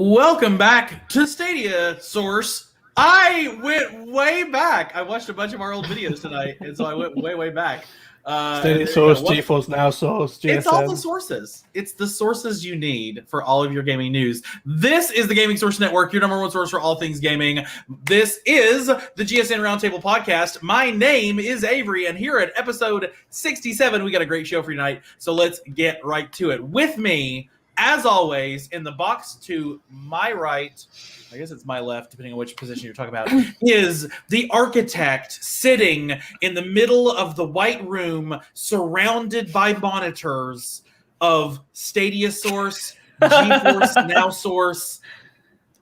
Welcome back to Stadia Source. I went way back. I watched a bunch of our old videos tonight, and so I went way back. Stadia Source, GeForce Now Source, GSN. It's all the sources. It's the sources you need for all of your gaming news. This is the Gaming Source Network, your number one source for all things gaming. This is the GSN Round Table Podcast. My name is Avery, and here at episode 67, we got a great show for you tonight. So let's get right to it. With me, as always, in the box to my right, I guess it's my left, depending on which position you're talking about, is the architect sitting in the middle of the white room, surrounded by monitors of Stadia Source, GeForce Now Source,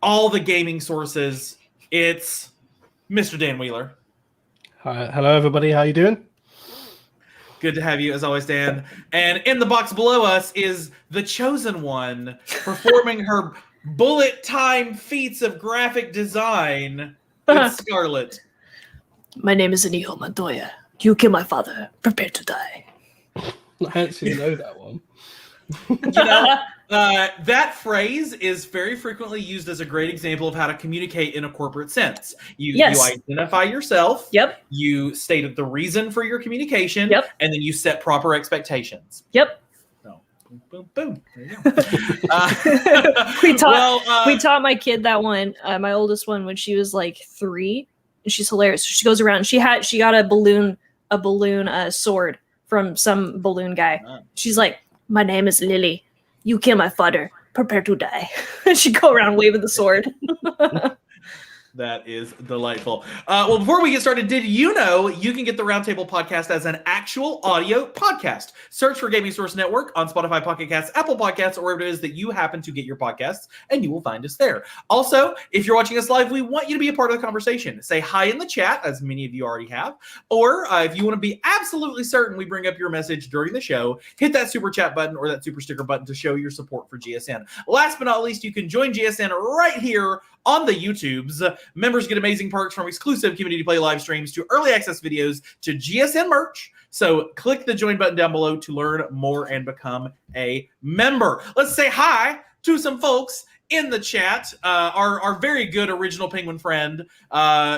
all the gaming sources. It's Mr. Dan Wheeler. Hi, hello, everybody. How you doing? Good to have you, as always, Dan. And in the box below us is the chosen one, performing her bullet time feats of graphic design. It's Scarlet. My name is Inigo Montoya. You kill my father. Prepare to die. I actually know that one. That phrase is very frequently used as a great example of how to communicate in a corporate sense. You identify yourself. Yep. You state the reason for your communication. Yep. And then you set proper expectations. Yep. So, boom, boom. There you go. We taught my kid that one, my oldest one, when she was like 3, and she's hilarious. She goes around. She got a balloon sword from some balloon guy. She's like, "My name is Lily. You kill my father. Prepare to die." She'd go around waving the sword. That is delightful. Well, before we get started, did you know you can get the Roundtable Podcast as an actual audio podcast? Search for Gaming Source Network on Spotify, Pocket Casts, Apple Podcasts, or wherever it is that you happen to get your podcasts, and you will find us there. Also, if you're watching us live, we want you to be a part of the conversation. Say hi in the chat, as many of you already have. Or if you want to be absolutely certain we bring up your message during the show, hit that super chat button or that super sticker button to show your support for GSN. Last but not least, you can join GSN right here on the YouTubes. Members get amazing perks from exclusive community play live streams to early access videos to GSN merch. So click the join button down below to learn more and become a member. Let's say hi to some folks in the chat. Our very good original Penguin friend,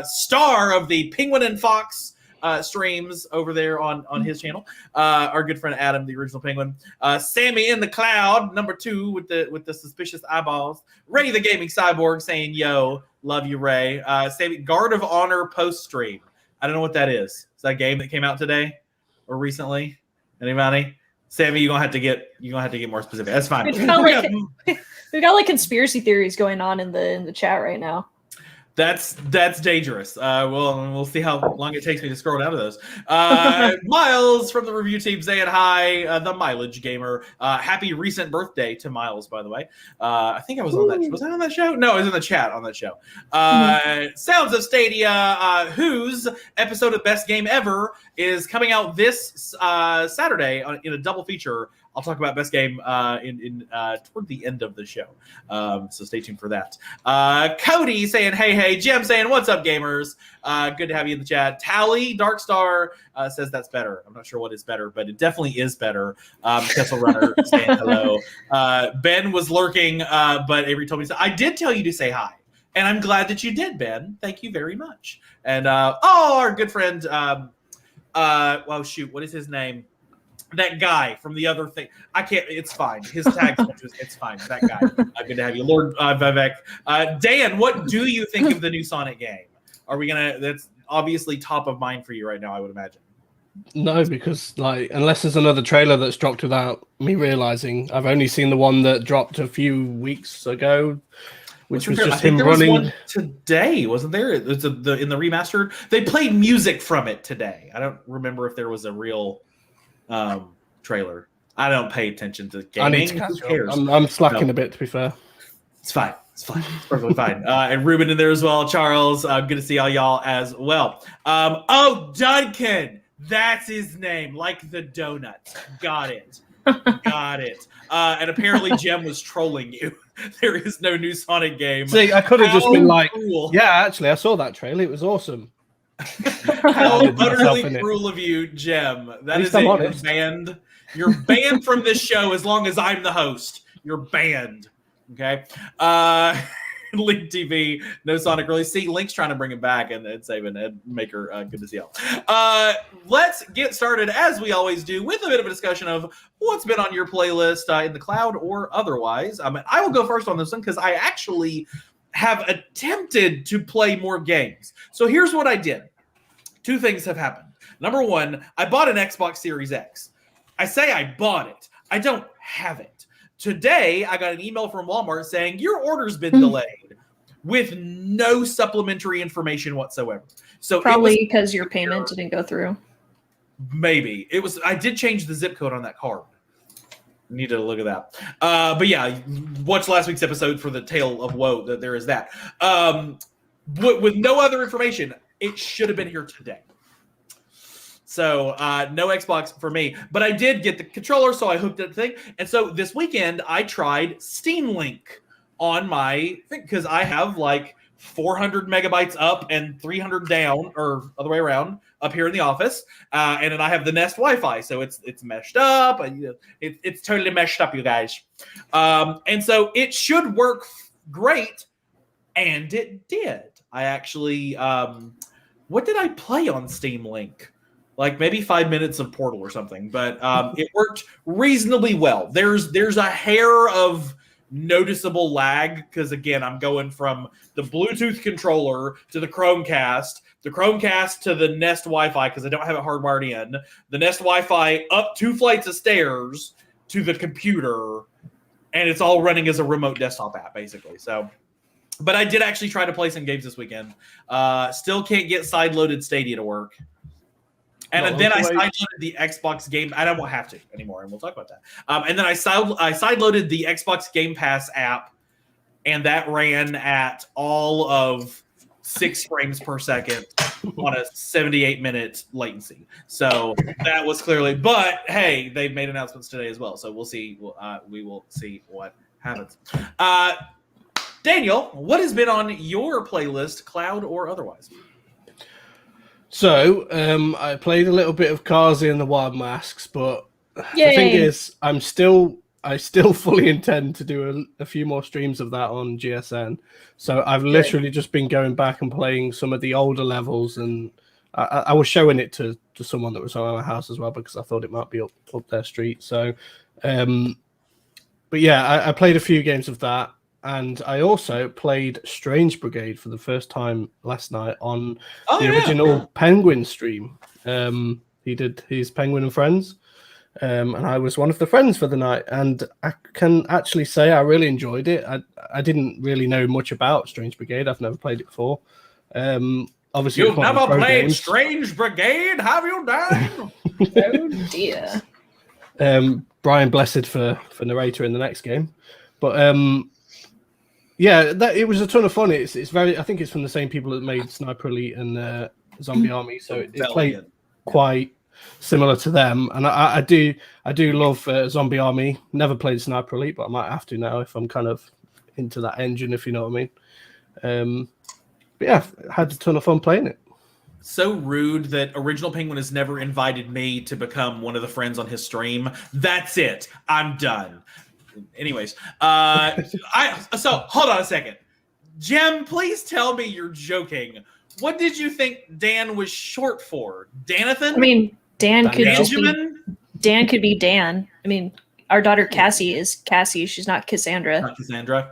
star of the Penguin and Fox streams over there on his channel. Our good friend Adam, the original Penguin. Sammy in the Cloud, number 2 with the suspicious eyeballs. Ray the Gaming Cyborg saying, "Yo, love you, Ray." Sammy, Guard of Honor post stream. I don't know what that is. Is that a game that came out today or recently? Anybody? Sammy, you're gonna have to get more specific. That's fine. We've got like conspiracy theories going on in the chat right now. That's dangerous. We'll see how long it takes me to scroll down to those. Miles from the review team saying hi. The Mileage Gamer. Happy recent birthday to Miles, by the way. I think I was on that. Was I on that show? No, I was in the chat on that show. Sounds of Stadia, whose episode of Best Game Ever is coming out this Saturday in a double feature. I'll talk about Best Game toward the end of the show. So stay tuned for that. Cody saying, hey. Jim saying, what's up, gamers? Good to have you in the chat. Tally Darkstar says that's better. I'm not sure what is better, but it definitely is better. Kessel Runner saying hello. Ben was lurking, but Avery told me to say, I did tell you to say hi. And I'm glad that you did, Ben. Thank you very much. And, our good friend, what is his name? That guy from the other thing. I can't. It's fine. His tag. It's fine. That guy. Good to have you, Lord Vivek. Dan, what do you think of the new Sonic game? Are we gonna? That's obviously top of mind for you right now, I would imagine. No, because unless there's another trailer that's dropped without me realizing, I've only seen the one that dropped a few weeks ago, which was just him running. Was one today, wasn't there? It's in the remastered. They played music from it today. I don't remember if there was a real trailer. I don't pay attention to gaming. I need to catch up. I'm slacking a bit, to be fair. It's fine. It's perfectly fine. And Ruben in there as well. Charles, good to see all y'all as well. Duncan, that's his name, like the donut. Got it. And apparently Jem was trolling you. There is no new Sonic game. See, I could have just been like, cool. Yeah, actually, I saw that trailer. It was awesome. How utterly cruel of you, Jem. That is it. You're banned. You're banned from this show as long as I'm the host. You're banned. Okay. Link TV, no Sonic release. See, Link's trying to bring it back and saving Ed Maker. Good to see y'all. Let's get started, as we always do, with a bit of a discussion of what's been on your playlist in the cloud or otherwise. I will go first on this one because I actually have attempted to play more games. So here's what I did. Two things have happened. Number one, I bought an Xbox Series X. I say I bought it. I don't have it. Today, I got an email from Walmart saying your order's been delayed with no supplementary information whatsoever. So probably because your payment didn't go through. Maybe it was. I did change the zip code on that card. Need to look at that. But yeah, watch last week's episode for the tale of woe. That there is that. With no other information, it should have been here today. So no Xbox for me, but I did get the controller, so I hooked up the thing. And so this weekend I tried Steam Link on my thing because I have like 400 megabytes up and 300 down, or other way around, up here in the office. And then I have the Nest Wi-Fi, so it's meshed up. And, it's totally meshed up, you guys. And so it should work great, and it did. I actually, what did I play on Steam Link? Like maybe 5 minutes of Portal or something, but it worked reasonably well. There's a hair of noticeable lag because, again, I'm going from the Bluetooth controller to the Chromecast to the Nest Wi-Fi because I don't have it hardwired in, the Nest Wi-Fi up 2 flights of stairs to the computer, and it's all running as a remote desktop app, basically. So, but I did actually try to play some games this weekend. Still can't get side-loaded Stadia to work. And then I sideloaded the Xbox game. I don't have to anymore, and we'll talk about that. And then I sideloaded the Xbox Game Pass app, and that ran at all of 6 frames per second on a 78-minute latency. So that was clearly. But hey, they've made announcements today as well, so we'll see. We will see what happens. Daniel, what has been on your playlist, cloud or otherwise? So, I played a little bit of Kazi and the Wild Masks, but Yay. The thing is, I still fully intend to do a few more streams of that on GSN. So I've literally just been going back and playing some of the older levels, and I was showing it to someone that was on our house as well because I thought it might be up their street. So, but yeah, I played a few games of that. And I also played Strange Brigade for the first time last night on the original Penguin stream. He did his Penguin and Friends, and I was one of the friends for the night. And I can actually say I really enjoyed it. I didn't really know much about Strange Brigade. I've never played it before. Obviously, you've never played Strange Brigade, have you, Dan? Oh dear. Brian Blessed for narrator in the next game, but. Yeah, it was a ton of fun. It's very. I think it's from the same people that made Sniper Elite and Zombie Army, so it played quite similar to them. And I do love Zombie Army. Never played Sniper Elite, but I might have to now if I'm kind of into that engine, if you know what I mean. But yeah, I had a ton of fun playing it. So rude that Original Penguin has never invited me to become one of the friends on his stream. That's it. I'm done. Anyways, so hold on a second. Jem, please tell me you're joking. What did you think Dan was short for? Danathan? I mean, Dan could Benjamin? Dan could be Dan. I mean, our daughter Cassie is Cassie. She's not Cassandra. Not Cassandra.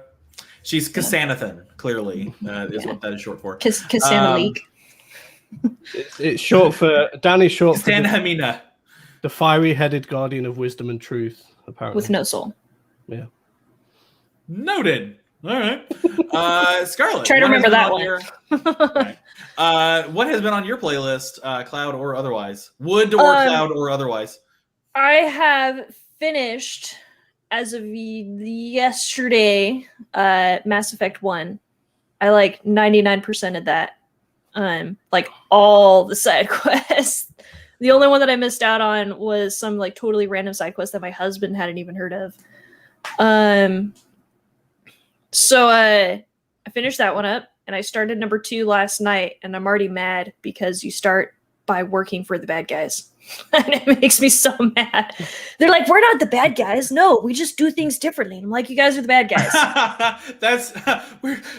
She's Cassanathan, clearly, is what that is short for. Cassandra Leak. It's short for Danny's short for the fiery-headed guardian of wisdom and truth, apparently. With no soul. Yeah. Noted. All right. Scarlet. Try to remember that one. What has been on your playlist, cloud or otherwise? Wood or cloud or otherwise? I have finished, as of yesterday, Mass Effect 1. I like 99% of that. Like all the side quests. The only one that I missed out on was some like totally random side quest that my husband hadn't even heard of. So I finished that one up, and I started number 2 last night, and I'm already mad because you start by working for the bad guys. And it makes me so mad. They're like, we're not the bad guys. No, we just do things differently. I'm like, you guys are the bad guys. That's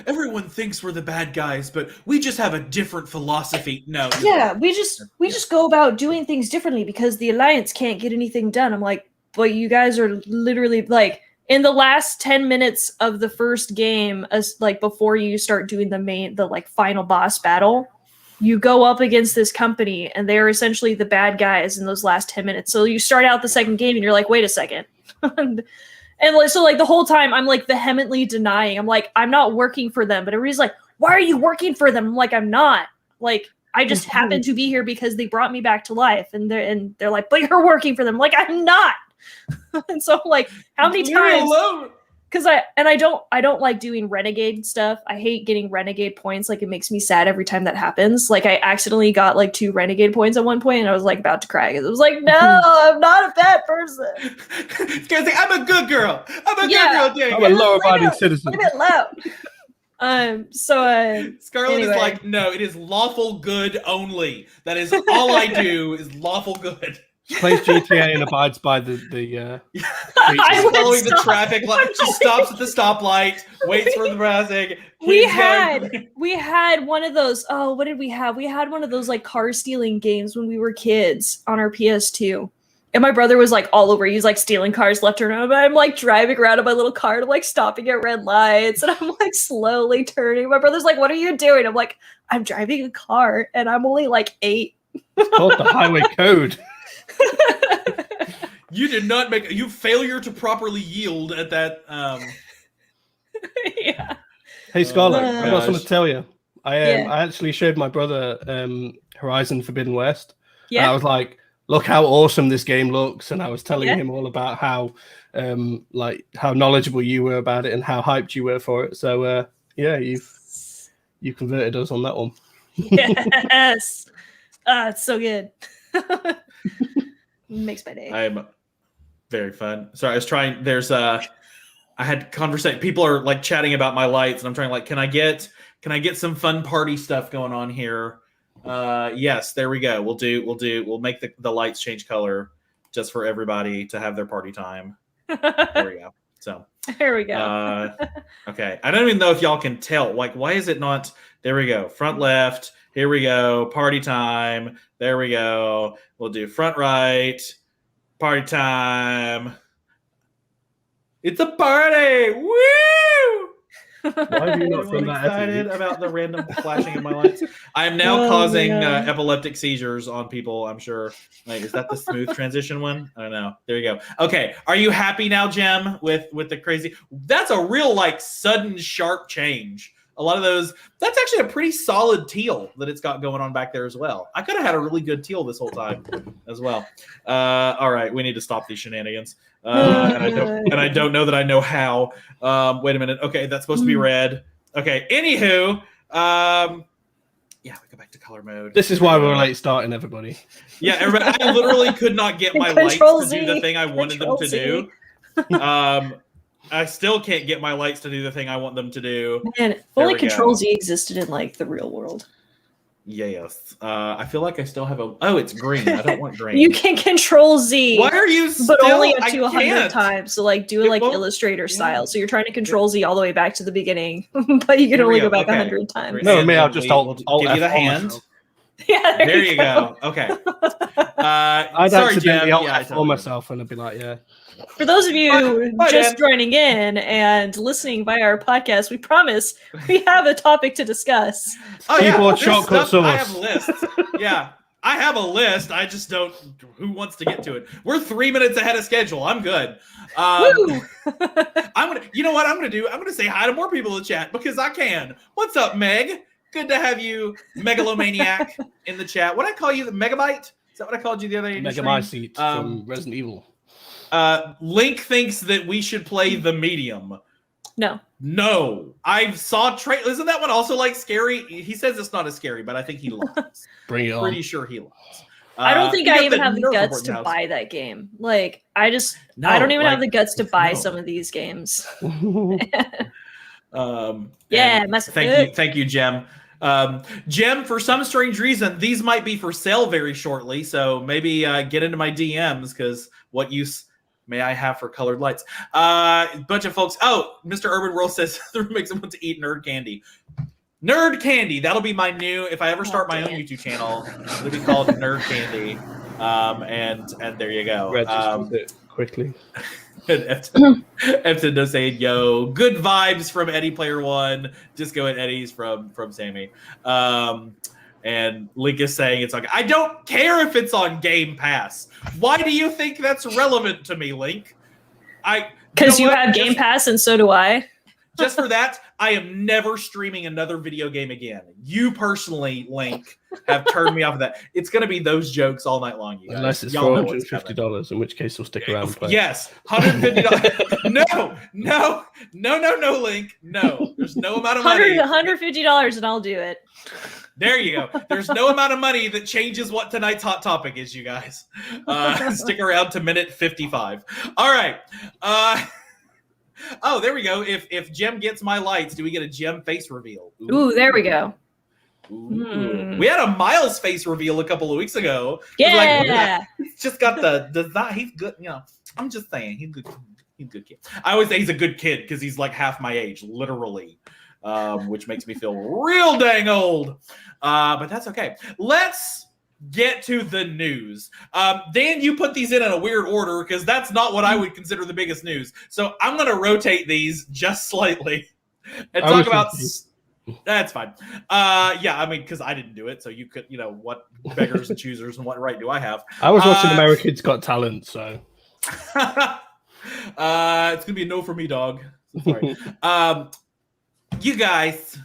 everyone thinks we're the bad guys, but we just have a different philosophy. No. Yeah, we just go about doing things differently because the Alliance can't get anything done. I'm like, but you guys are literally like in the last 10 minutes of the first game, as like before you start doing the like final boss battle, you go up against this company and they're essentially the bad guys in those last 10 minutes. So you start out the second game and you're like, wait a second. and so like the whole time I'm like vehemently denying. I'm like, I'm not working for them. But everybody's like, why are you working for them? I'm like, I'm not. Like, I just happen to be here because they brought me back to life. And they're like, but you're working for them. I'm like, I'm not. And so like, how many times? Because I don't like doing renegade stuff. I hate getting renegade points. Like, it makes me sad every time that happens. Like, I accidentally got like 2 renegade points at one point, and I was like about to cry because I was like, no, I'm not a bad person. It's gonna say, I'm a good girl. I'm a good girl. Dang I'm a law-abiding citizen. Leave it loud. Scarlet anyway. is like, no, it is lawful good only. That is all I do is lawful good. She plays GTA and abides by the I following the traffic light. She stops at the stoplight, waits for the passing. We had one of those. Oh, what did we have? We had one of those like car stealing games when we were kids on our PS2. And my brother was like all over. He's like stealing cars left and right. I'm like driving around in my little car, like stopping at red lights, and I'm like slowly turning. My brother's like, "What are you doing?" I'm like, "I'm driving a car, and I'm only like 8." It's called the highway code. You did not make you failure to properly yield at that. Yeah. Hey Scarlet, I got something to tell you. I actually showed my brother Horizon Forbidden West. Yeah. And I was like, look how awesome this game looks, and I was telling him all about how how knowledgeable you were about it and how hyped you were for it. So you converted us on that one. Yes. It's so good. Makes my day. I'm very fun. Sorry, I was trying. There's I had conversation. People are like chatting about my lights, and I'm trying like, can I get some fun party stuff going on here? Yes, there we go. We'll make the lights change color just for everybody to have their party time. There we go. So there we go. Okay. I don't even know if y'all can tell. Like, why is it not? There we go. Front left. Here we go. Party time. There we go. We'll do front right. Party time. It's a party. Woo! Why have you not I'm excited about the random flashing of my lights. I am now causing epileptic seizures on people, I'm sure. Like, is that the smooth transition one? I don't know. There you go. Okay. Are you happy now, Jem, with the crazy? That's a real, like, sudden, sharp change. A lot of those, that's actually a pretty solid teal that it's got going on back there as well. I could have had a really good teal this whole time as well. All right. We need to stop these shenanigans. And I don't know that I know how. Wait a minute. Okay, that's supposed to be red. Okay. Anywho, we go back to color mode. This is why we're late starting, everybody. Yeah, everybody. I literally could not get my lights to do the thing I wanted them to do. I still can't get my lights to do the thing I want them to do. Man, if only Control-Z existed in like the real world. Yes. I feel like I still have it's green. I don't want green. You can Control-Z. Why are you still? But only up to 100 times. So like do it like Illustrator style. So you're trying to Control-Z all the way back to the beginning, but you can only go back 100 times. No, me, I'll just I'll give you the hand. Yeah, there you go. Okay. I'd accidentally Alt myself and I'd be like, yeah. For those of you just joining in and listening via our podcast, we promise we have a topic to discuss. Keyboard shortcut source. I have lists. Yeah, I have a list. I just don't. Who wants to get to it? We're 3 minutes ahead of schedule. I'm good. I'm gonna. You know what I'm gonna do? I'm gonna say hi to more people in the chat because I can. What's up, Meg? Good to have you, megalomaniac, in the chat. What did I call you? The Megabyte? Is that what I called you the other day? Megamycete from Resident Evil. Link thinks that we should play the medium. No. I saw isn't that one also like scary? He says it's not as scary, but I think he lies. Bring it on. Pretty sure he lies. I don't think I even have the guts to buy that game. Like, I don't even have the guts to buy some of these games. Thank you, Jem. Jim, for some strange reason, these might be for sale very shortly, so maybe get into my DMs, because what use may I have for colored lights? Bunch of folks. Oh, Mr. Urban World says makes him want to eat nerd candy. Nerd candy. That'll be my new. If I ever start my own YouTube channel, it'll be called Nerd Candy. And there you go. Register it quickly. Epson does say, "Yo, good vibes from Eddie Player One. Disco and Eddie's from Sammy." And Link is saying it's like, I don't care if it's on Game Pass. Why do you think that's relevant to me, Link? Because you have Game Pass and so do I. Just for that, I am never streaming another video game again. You personally, Link, have turned me off of that. It's going to be those jokes all night long, you guys. Unless it's $450, in which case we'll stick around and play. Yes, $150. No, Link. No, there's no amount of money. $150 and I'll do it. There you go. There's no amount of money that changes what tonight's hot topic is, you guys. Stick around to minute 55. All right. Oh, there we go. If Jim gets my lights, do we get a Jim face reveal? Ooh, there we go. We had a Miles face reveal a couple of weeks ago. Yeah. He's just got the design. He's good. You know, I'm just saying he's good. He's a good kid. I always say he's a good kid because he's like half my age, literally, which makes me feel real dang old. But that's okay. Let's get to the news. Dan, you put these in a weird order because that's not what I would consider the biggest news. So I'm going to rotate these just slightly and talk about. That's fine. Yeah, I mean, because I didn't do it, so you could, what beggars and choosers and what right do I have? I was watching America's Got Talent, so. It's gonna be a no for me, dog. Sorry. You guys,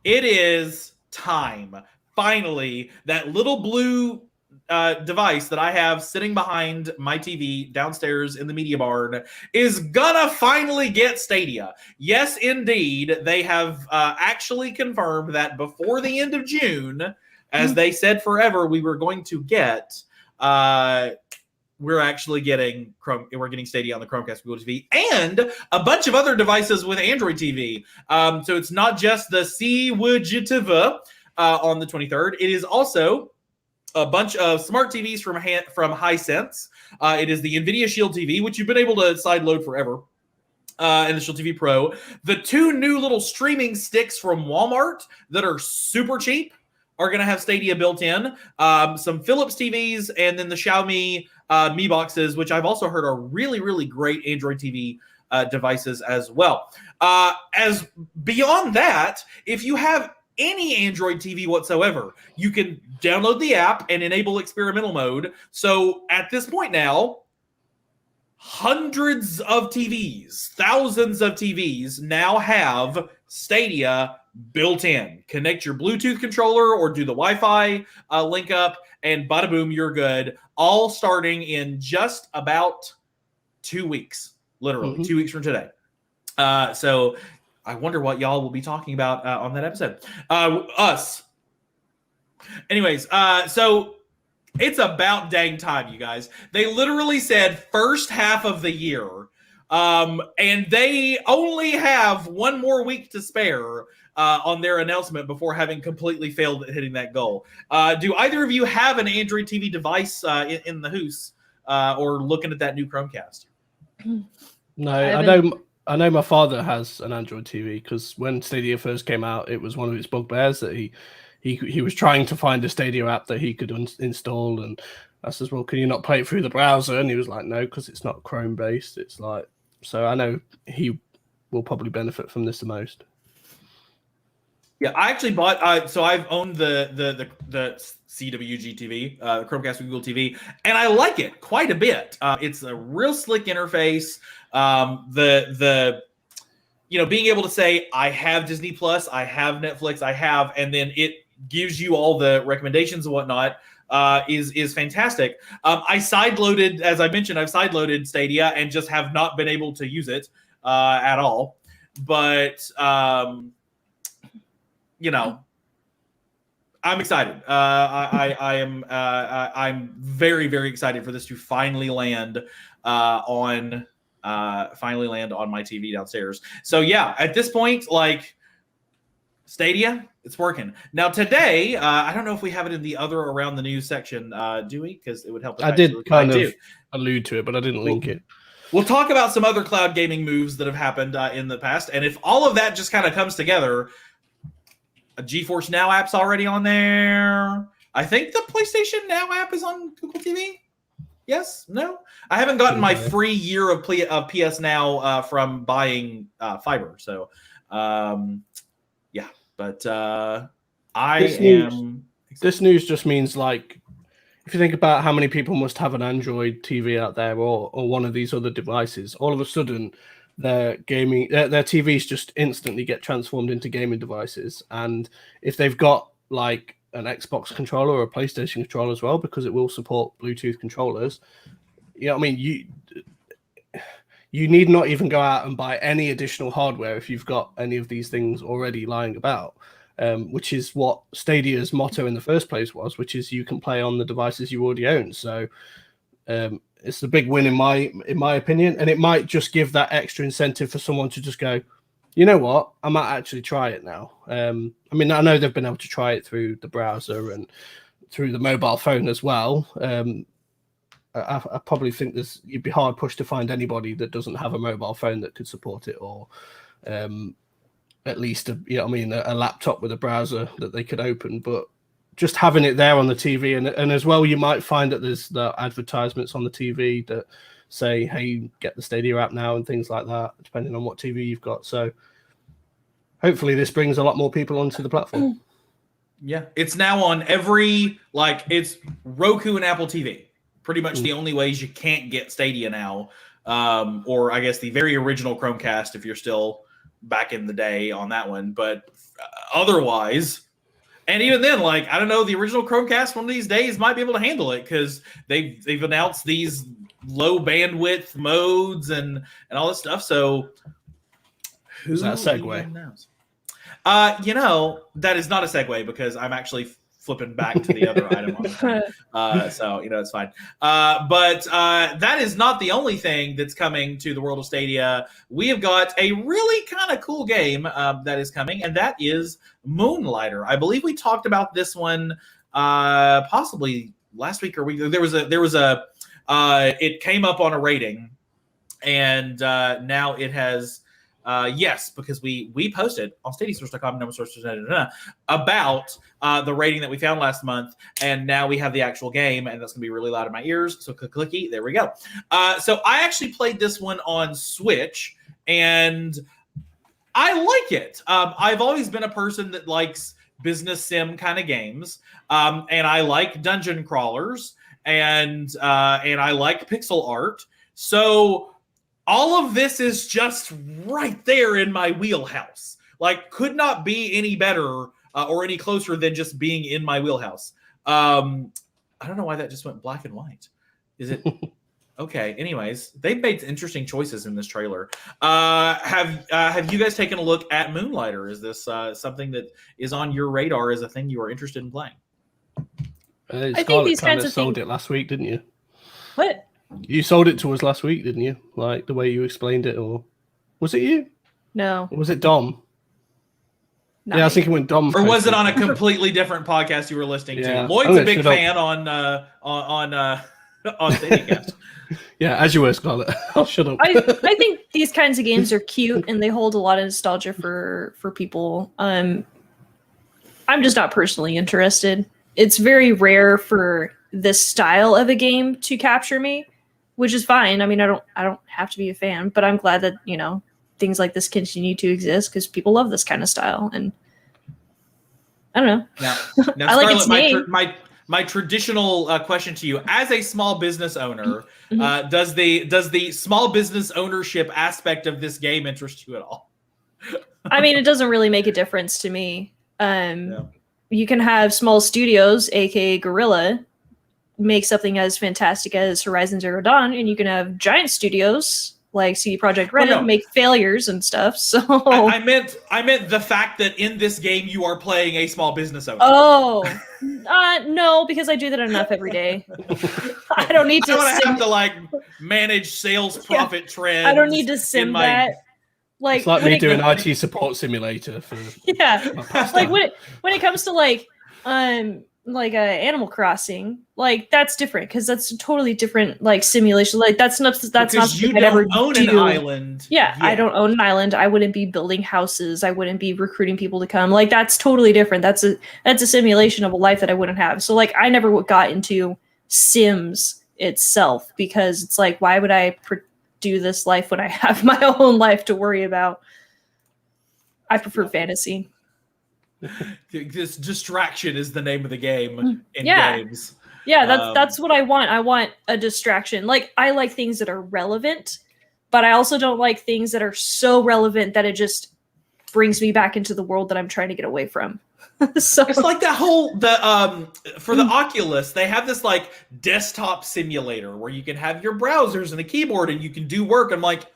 it is time. Finally, that little blue device that I have sitting behind my TV downstairs in the media barn is gonna finally get Stadia. Yes, indeed. They have actually confirmed that before the end of June, as they said forever, we were going to get, we're actually getting we're getting Stadia on the Chromecast, Google TV, and a bunch of other devices with Android TV. So it's not just the C-Widgetiva on the 23rd. It is also a bunch of smart TVs from Hisense. It is the NVIDIA Shield TV, which you've been able to sideload forever, and the Shield TV Pro. The two new little streaming sticks from Walmart that are super cheap are going to have Stadia built in. Some Philips TVs, and then the Xiaomi Mi boxes, which I've also heard are really, really great Android TV devices as well. As beyond that, if you have any Android TV whatsoever, you can download the app and enable experimental mode. So at this point now, hundreds of TVs, thousands of TVs now have Stadia built in. Connect your Bluetooth controller or do the Wi-Fi link up, and bada boom, you're good. All starting in just about 2 weeks, literally 2 weeks from today. So I wonder what y'all will be talking about on that episode. Us. Anyways, so it's about dang time, you guys. They literally said first half of the year, and they only have one more week to spare on their announcement before having completely failed at hitting that goal. Do either of you have an Android TV device in the house or looking at that new Chromecast? No, I know my father has an Android TV because when Stadia first came out, it was one of his bugbears that he was trying to find a Stadia app that he could install, and I says, well, can you not play it through the browser? And he was like, no, because it's not Chrome based. It's like, so I know he will probably benefit from this the most. Yeah, I actually bought. So I've owned the CWG TV, the Chromecast with Google TV, and I like it quite a bit. It's a real slick interface. Being able to say I have Disney Plus, I have Netflix, and then it gives you all the recommendations and whatnot is fantastic. I sideloaded, as I mentioned, I've sideloaded Stadia and just have not been able to use it at all. But I'm excited. I'm very, very excited for this to finally land on my TV downstairs. So yeah, at this point, like Stadia, it's working. Now today, I don't know if we have it in the other around the news section, do we? Because it would help. I did kind of allude to it, but I didn't link it. We'll talk about some other cloud gaming moves that have happened in the past. And if all of that just kind of comes together, a GeForce Now app's already on there. I think the PlayStation Now app is on Google TV. Yes? No? I haven't gotten my free year of PS Now from buying fiber. So, yeah. But This news just means, like, if you think about how many people must have an Android TV out there or one of these other devices, all of a sudden their TVs just instantly get transformed into gaming devices. And if they've got like an Xbox controller or a PlayStation controller as well, because it will support Bluetooth controllers, you know what I mean? You need not even go out and buy any additional hardware if you've got any of these things already lying about. Which is what Stadia's motto in the first place was, which is you can play on the devices you already own. So it's the big win in my opinion, and it might just give that extra incentive for someone to just go, you know what, I might actually try it now. I mean, I know they've been able to try it through the browser and through the mobile phone as well. I probably think you'd be hard pushed to find anybody that doesn't have a mobile phone that could support it, or at least a laptop with a browser that they could open. But just having it there on the TV, and as well, you might find that there's the advertisements on the TV that say, hey, get the Stadia app now and things like that, depending on what TV you've got. So hopefully this brings a lot more people onto the platform. Yeah, it's now on every, it's Roku and Apple TV. Pretty much the only ways you can't get Stadia now, or I guess the very original Chromecast if you're still back in the day on that one, but otherwise, and even then, I don't know, the original Chromecast one of these days might be able to handle it because they've announced these low bandwidth modes and all this stuff. So who's that segue? That is not a segue because I'm actually flipping back to the other item on the thing. So, it's fine. But that is not the only thing that's coming to the world of Stadia. We have got a really kind of cool game that is coming, and that is Moonlighter. I believe we talked about this one possibly last week or week. It came up on a rating, and now it has because we posted on StadiaSource.com, about the rating that we found last month, and now we have the actual game, and that's going to be really loud in my ears, so clicky, there we go. So I actually played this one on Switch, and I like it. I've always been a person that likes business sim kind of games, and I like dungeon crawlers, and I like pixel art, so all of this is just right there in my wheelhouse. Could not be any better or any closer than just being in my wheelhouse. I don't know why that just went black and white. Is it? Okay. Anyways, they've made interesting choices in this trailer. Have you guys taken a look at Moonlighter? Is this something that is on your radar as a thing you are interested in playing? I think these kinds of sold things. It last week, didn't you? What? You sold it to us last week, didn't you? Like the way you explained it, or was it you? No. Or was it Dom? Not I was thinking when Dom. Or was it on a completely different podcast you were listening to? Lloyd's a big fan on StadiaCast. Yeah, as you were, Scarlet. I'll shut up. I think these kinds of games are cute and they hold a lot of nostalgia for people. I'm just not personally interested. It's very rare for this style of a game to capture me, which is fine. I mean, I don't have to be a fan, but I'm glad that, things like this continue to exist because people love this kind of style. And I don't know. Now I like its Scarlet, name. my traditional question to you, as a small business owner, does the small business ownership aspect of this game interest you at all? I mean, it doesn't really make a difference to me. You can have small studios, aka Guerrilla, make something as fantastic as Horizon Zero Dawn, and you can have giant studios like CD Projekt Red make failures and stuff. So I meant the fact that in this game you are playing a small business owner. Oh, no, because I do that enough every day. I don't need to. I don't have to manage sales profit trends. I don't need to sim that. Like it's like me doing IT support simulator for like when it comes to like Animal Crossing, like that's different because that's a totally different like simulation. Like that's not because you something I'd don't ever own do. an island. Yeah, I don't own an island. I wouldn't be building houses. I wouldn't be recruiting people to come. Like that's totally different. That's a simulation of a life that I wouldn't have. So like I never got into Sims itself because it's like, why would I do this life when I have my own life to worry about? I prefer fantasy. This distraction is the name of the game in games. Yeah, that's what I want. I want a distraction. Like I like things that are relevant, but I also don't like things that are so relevant that it just brings me back into the world that I'm trying to get away from. So it's like that for the Oculus, they have this like desktop simulator where you can have your browsers and a keyboard and you can do work. I'm like,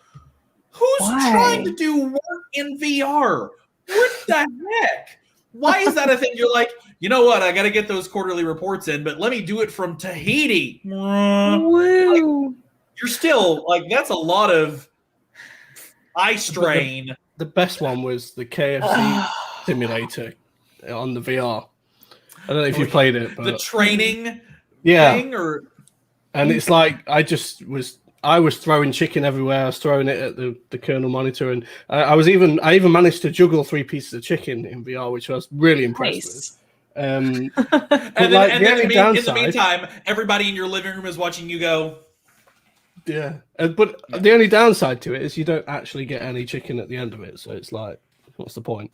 who's trying to do work in VR? What the heck? Why is that a thing? You're like, you know what? I got to get those quarterly reports in, but let me do it from Tahiti. Woo. Like, you're still like, that's a lot of eye strain. The best one was the KFC simulator on the VR. I don't know if you played it, but the training thing, and it's like I was throwing chicken everywhere. I was throwing it at the kernel monitor, and I even managed to juggle 3 pieces of chicken in VR, which I was really impressed with. And then in the meantime, everybody in your living room is watching you go. Yeah, but the only downside to it is you don't actually get any chicken at the end of it. So it's like, what's the point?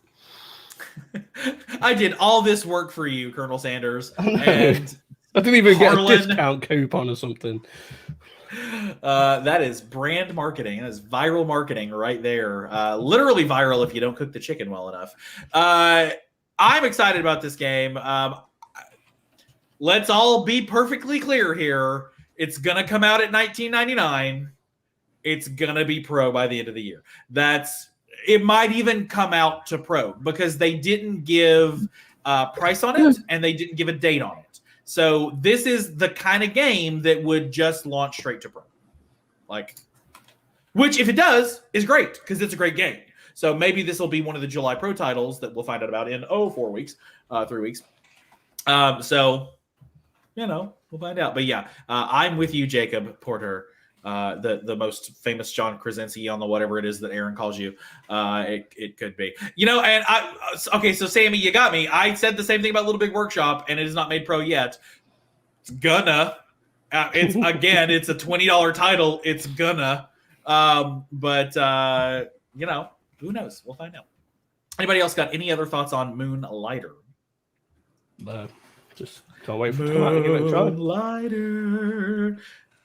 I did all this work for you, Colonel Sanders, and I didn't even get a discount coupon or something. That is brand marketing. That is viral marketing right there. Literally viral if you don't cook the chicken well enough. I'm excited about this game. Let's all be perfectly clear here. It's going to come out at $19.99. It's going to be pro by the end of the year. It might even come out to pro because they didn't give a price on it and they didn't give a date on it. So this is the kind of game that would just launch straight to pro. Which if it does is great because it's a great game. So maybe this will be one of the July pro titles that we'll find out about in 3 weeks. So, we'll find out. But yeah, I'm with you, Jacob Porter, the most famous John Krasinski on the whatever it is that Aaron calls you. It could be. So Sammy, you got me. I said the same thing about Little Big Workshop, and it is not made pro yet. It's gonna. It's a $20 title. It's gonna. Who knows? We'll find out. Anybody else got any other thoughts on Moonlighter? Just can't wait for it to come out and give it a try. Moonlighter,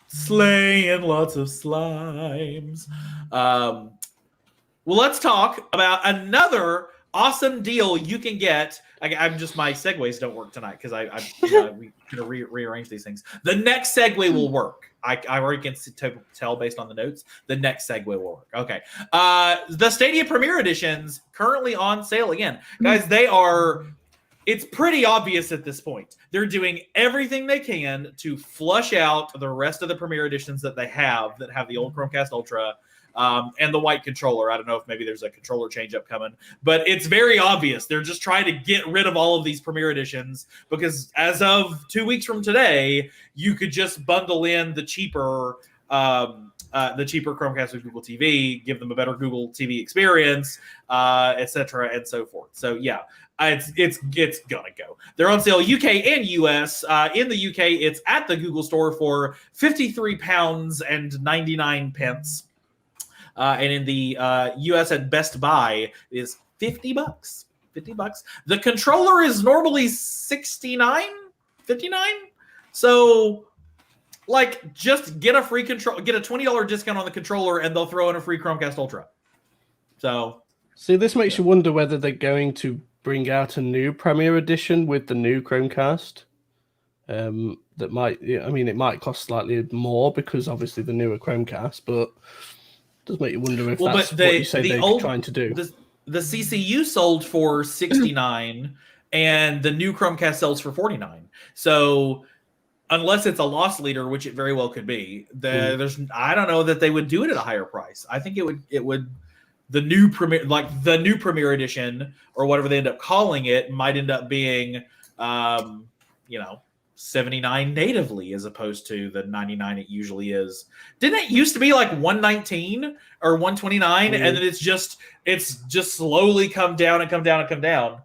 slaying lots of slimes. Well, let's talk about another awesome deal you can get. My segues don't work tonight because we could rearrange these things. The next segue will work. I already can tell based on the notes. The next segue will work. Okay. The Stadia Premier Editions currently on sale again. Guys, it's pretty obvious at this point. They're doing everything they can to flush out the rest of the Premier Editions that they have that have the old Chromecast Ultra and the white controller. I don't know if maybe there's a controller change up coming, but it's very obvious. They're just trying to get rid of all of these Premier Editions because as of 2 weeks from today, you could just bundle in the cheaper Chromecast with Google TV, give them a better Google TV experience, etc. and so forth. So yeah, it's gonna go. They're on sale UK and US. In the UK, it's at the Google Store for £53.99. And in the US at Best Buy is $50. $50. The controller is normally $69, $59. So just get a free control, get a $20 discount on the controller, and they'll throw in a free Chromecast Ultra. So, this makes you wonder whether they're going to bring out a new Premier Edition with the new Chromecast. That might, it might cost slightly more because obviously the newer Chromecast, but it does make you wonder if that's what you say they're trying to do. The CCU sold for $69, and the new Chromecast sells for $49. So, unless it's a loss leader, which it very well could be, I don't know that they would do it at a higher price. I think it would the new Premier Edition or whatever they end up calling it might end up being, $79 natively as opposed to the $99 it usually is. Didn't it used to be like $119 or $129, and then it's just slowly come down and come down and come down.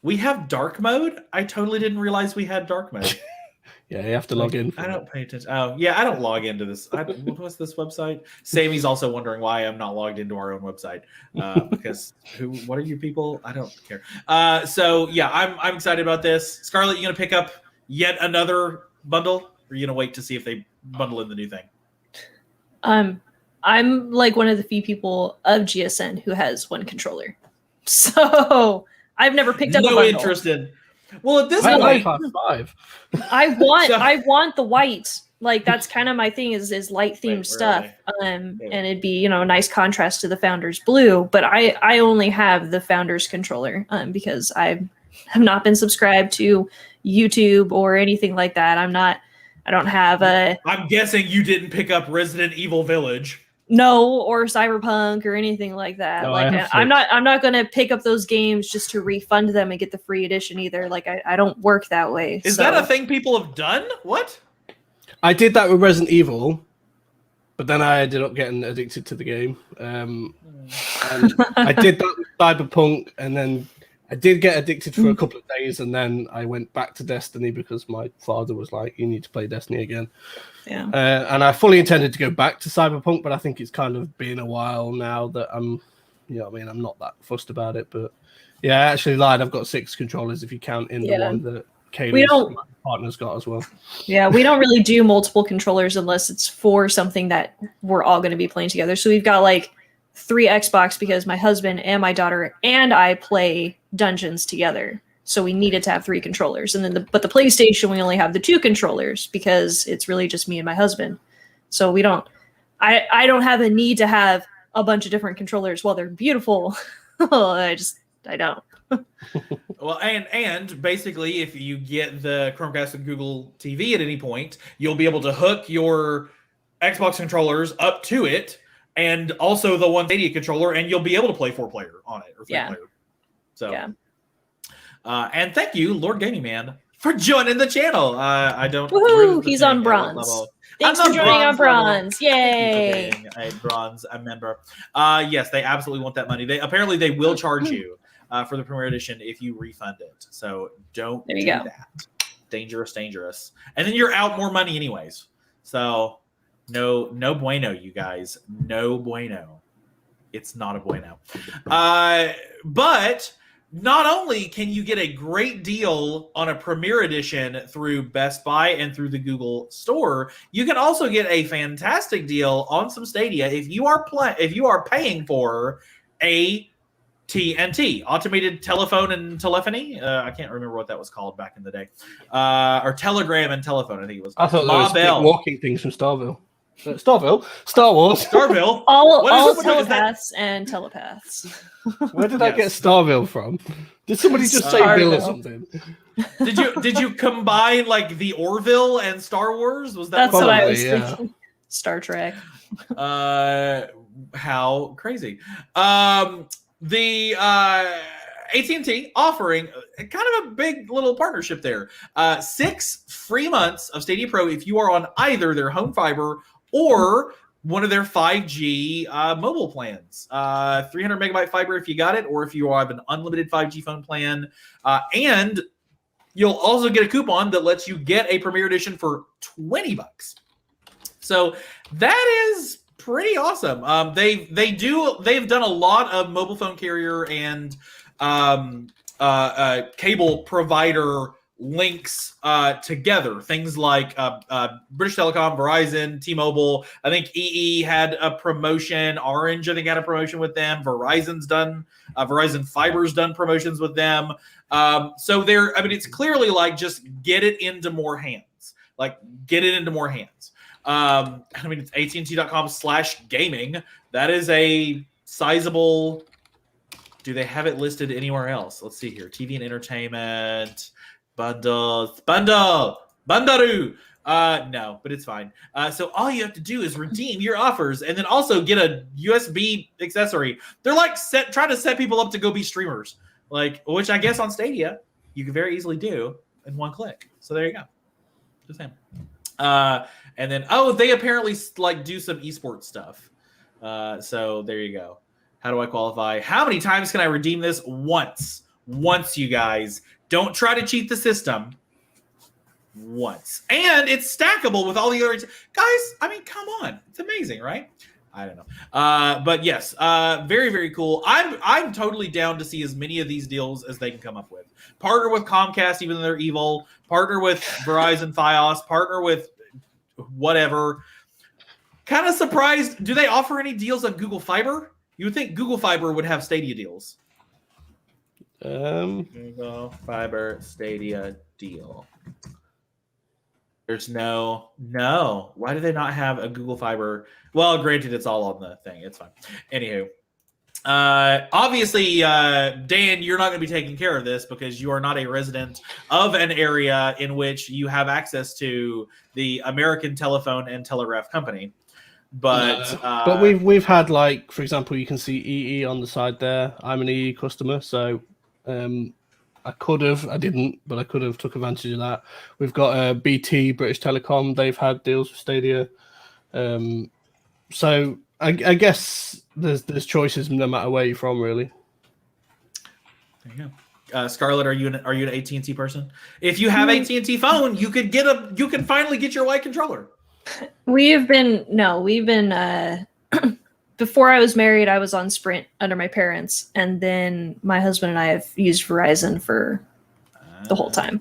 We have dark mode. I totally didn't realize we had dark mode. Yeah, you have to log in. I don't pay attention. Oh, yeah, I don't log into this. What's this website? Sammy's also wondering why I'm not logged into our own website. Because what are you people? I don't care. So yeah, I'm excited about this. Scarlet, you gonna pick up yet another bundle, or are you gonna wait to see if they bundle in the new thing? I'm like one of the few people of GSN who has one controller, so I've never picked up a bundle. Interest in. Well, at this point, I want the white. Like that's kind of my thing is light themed stuff. And it'd be, a nice contrast to the Founders blue. But I only have the Founders controller because I have not been subscribed to YouTube or anything like that. I don't have a. I'm guessing you didn't pick up Resident Evil Village. No, or Cyberpunk or anything like that. No, I'm not gonna pick up those games just to refund them and get the free edition either. Like I don't work that way. Is that a thing people have done? What? I did that with Resident Evil, but then I ended up getting addicted to the game. And I did that with Cyberpunk, and then I did get addicted for a couple of days, and then I went back to Destiny because my father was like, "You need to play Destiny again." Yeah. And I fully intended to go back to Cyberpunk, but I think it's kind of been a while now that I'm not that fussed about it. But yeah, I actually lied. I've got 6 controllers if you count in the one that Kaylee's partner's got as well. Yeah, we don't really do multiple controllers unless it's for something that we're all going to be playing together. So we've got like 3 Xbox because my husband and my daughter and I play Dungeons together. So we needed to have 3 controllers. And then but the PlayStation, we only have the 2 controllers because it's really just me and my husband. So we don't, I don't have a need to have a bunch of different controllers. While they're beautiful, I don't. Well, and basically, if you get the Chromecast and Google TV at any point, you'll be able to hook your Xbox controllers up to it, and also the one Stadia controller, and you'll be able to play 4-player on it or 3-player. So, yeah. And thank you, Lord Gaming Man, for joining the channel. I don't. Woohoo! He's on bronze. Thanks for joining on bronze. Yay! A bronze member. Yes, they absolutely want that money. They will charge you for the Premier Edition if you refund it. So don't do that. Dangerous. And then you're out more money anyways. So no bueno, you guys. No bueno. It's not a bueno. But not only can you get a great deal on a Premier Edition through Best Buy and through the Google Store, you can also get a fantastic deal on some Stadia if you are paying for AT&T, automated telephone and telephony. I can't remember what that was called back in the day, or telegram and telephone. I think it was. I thought that was walking things from Starville. Star Wars. Starville. all telepaths and telepaths. Where did I get Starville from? Did somebody just say Bill or something? Did you combine like the Orville and Star Wars? Was that? That's what I was thinking. Star Trek. How crazy. The AT&T offering kind of a big little partnership there. 6 free months of Stadia Pro if you are on either their home fiber or one of their 5G mobile plans. 300 megabyte fiber if you got it, or if you have an unlimited 5G phone plan. And you'll also get a coupon that lets you get a Premier Edition for $20. So that is pretty awesome. They've done a lot of mobile phone carrier and cable provider links together. Things like British Telecom, Verizon, T-Mobile. I think EE had a promotion. Orange, I think, had a promotion with them. Verizon Fiber's done promotions with them. So it's clearly like just get it into more hands. It's AT&T.com/gaming. That is a sizable. Do they have it listed anywhere else? Let's see here. TV and entertainment bundle. Bandaru. No, but it's fine. So all you have to do is redeem your offers and then also get a USB accessory. They're like trying to set people up to go be streamers, like, which I guess on Stadia you can very easily do in one click. So there you go. Just saying. And then, they apparently like do some esports stuff. So there you go. How do I qualify? How many times can I redeem this? Once, you guys. Don't try to cheat the system. Once. And it's stackable with all the other guys. I mean, come on. It's amazing, right? I don't know. But yes, very, very cool. I'm totally down to see as many of these deals as they can come up with. Partner with Comcast, even though they're evil. Partner with Verizon Fios. Partner with whatever. Kind of surprised. Do they offer any deals on Google Fiber? You would think Google Fiber would have Stadia deals. Google Fiber Stadia deal. There's no. Why do they not have a Google Fiber? Well, granted, it's all on the thing. It's fine. Anywho, obviously, Dan, you're not going to be taking care of this because you are not a resident of an area in which you have access to the American Telephone and Telegraph Company. But we've had, like, for example, you can see EE on the side there. I'm an EE customer, so I didn't, but I could have took advantage of that. We've got BT, British Telecom. They've had deals with Stadia. So I guess there's choices no matter where you're from, really. There you go. Scarlet, are you an AT&T person? If you have AT&T phone, you can finally get your white controller. We've been before I was married, I was on Sprint under my parents, and then my husband and I have used Verizon for the whole time.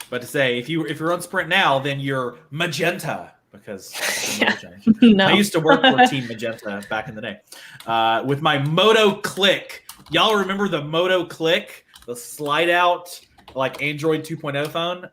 But to say, if you're on Sprint now, then you're Magenta because No. I used to work for Team Magenta back in the day with my Moto Click. Y'all remember the Moto Click, the slide out like Android 2.0 phone?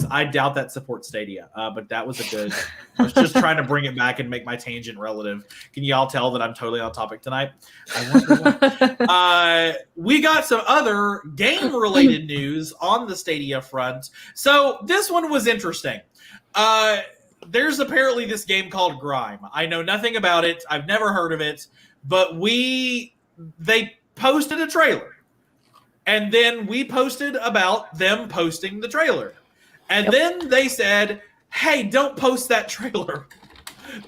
I doubt that supports Stadia, but that was a good. I was just trying to bring it back and make my tangent relative. Can you all tell that I'm totally on topic tonight? I wonder why. We got some other game-related news on the Stadia front. So this one was interesting. There's apparently this game called Grime. I know nothing about it. I've never heard of it, but they posted a trailer, and then we posted about them posting the trailer. And then they said, hey, don't post that trailer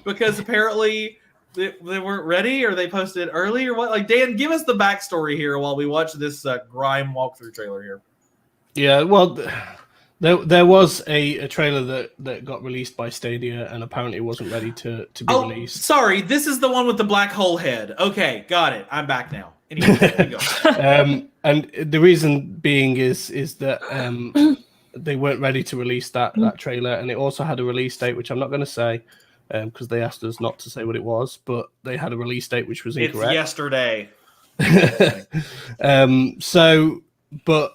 because apparently they weren't ready or they posted early or what? Like, Dan, give us the backstory here while we watch this Grime walkthrough trailer here. Yeah, well, there was a trailer that got released by Stadia and apparently it wasn't ready to be released. Sorry, this is the one with the black hole head. Okay, got it. I'm back now. Anyway, there you go. And the reason being is that they weren't ready to release that trailer, and it also had a release date, which I'm not going to say because they asked us not to say what it was, but they had a release date which was incorrect. It's yesterday. But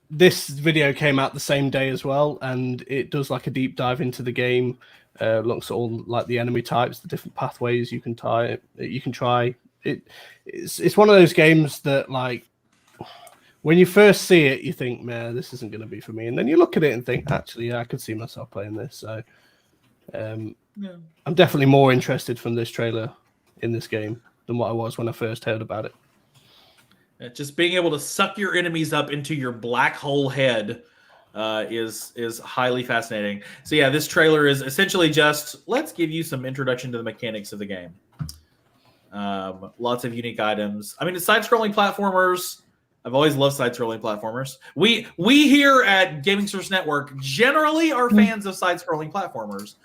this video came out the same day as well, and it does like a deep dive into the game, looks at all like the enemy types, the different pathways you can try. It's one of those games that, like, when you first see it, you think, man, this isn't going to be for me. And then you look at it and think, actually, yeah, I could see myself playing this. So I'm definitely more interested from this trailer in this game than what I was when I first heard about it. Just being able to suck your enemies up into your black hole head is highly fascinating. So yeah, this trailer is essentially just, let's give you some introduction to the mechanics of the game. Lots of unique items. I mean, it's side-scrolling platformers. I've always loved side-scrolling platformers. We here at Gaming Source Network generally are fans of side-scrolling platformers,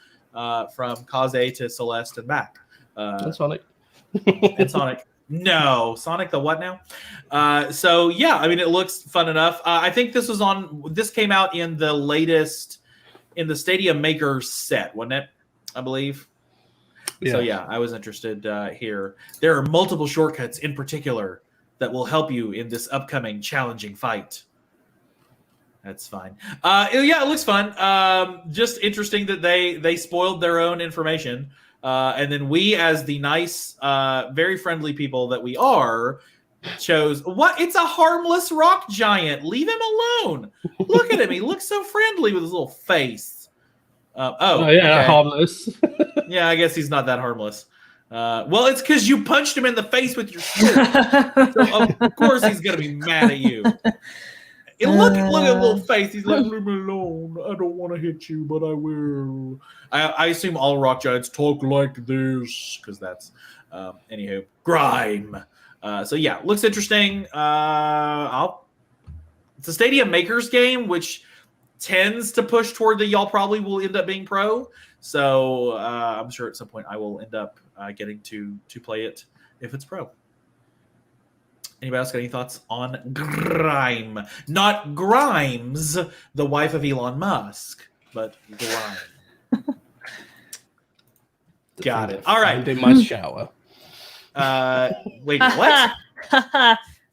from Kaze to Celeste and back. And Sonic. And Sonic. No, Sonic the what now? So yeah, I mean, it looks fun enough. I think this came out in the Stadia Maker set, wasn't it? I believe. Yeah. So yeah, I was interested here. There are multiple shortcuts in particular that will help you in this upcoming challenging fight. That's fine. Yeah, it looks fun. Just interesting that they spoiled their own information. And then we, as the nice, very friendly people that we are, chose what? It's a harmless rock giant. Leave him alone. Look at him. He looks so friendly with his little face. Okay. Harmless. Yeah, I guess he's not that harmless. Well, it's because you punched him in the face with your sword. So of course he's gonna be mad at you. And look at his little face. He's like, leave me alone. I don't want to hit you, but I will. I assume all rock giants talk like this because that's anywho grime. So yeah, looks interesting. It's a Stadia Makers game, which tends to push toward the y'all probably will end up being pro. So I'm sure at some point I will end up getting to play it if it's pro. Anybody else got any thoughts on Grime? Not Grimes, the wife of Elon Musk, but Grime. Got it. All right. In my shower. Wait, what?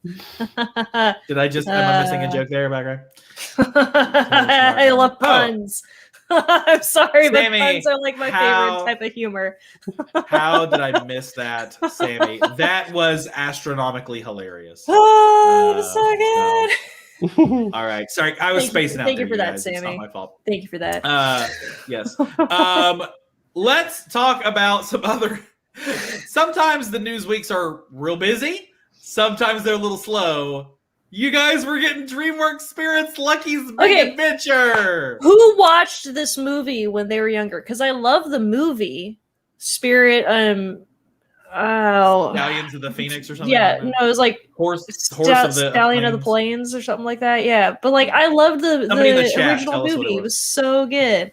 Did I am I missing a joke there, background? I love puns. I'm sorry, Sammy, but puns are like my favorite type of humor. How did I miss that, Sammy? That was astronomically hilarious. Oh, so good. All right. Sorry, I was spacing out. Thank there, you for that, guys. Sammy. It's not my fault. Thank you for that. Yes. Let's talk about some other. Sometimes the news weeks are real busy. Sometimes they're a little slow. You guys were getting DreamWorks Spirits Lucky's Big Adventure. Who watched this movie when they were younger? Because I love the movie Spirit. Stallions of the Phoenix or something. Yeah, no, it was like horse of the Stallion of the Plains or something like that. Yeah, but like I loved the original movie. It was so good.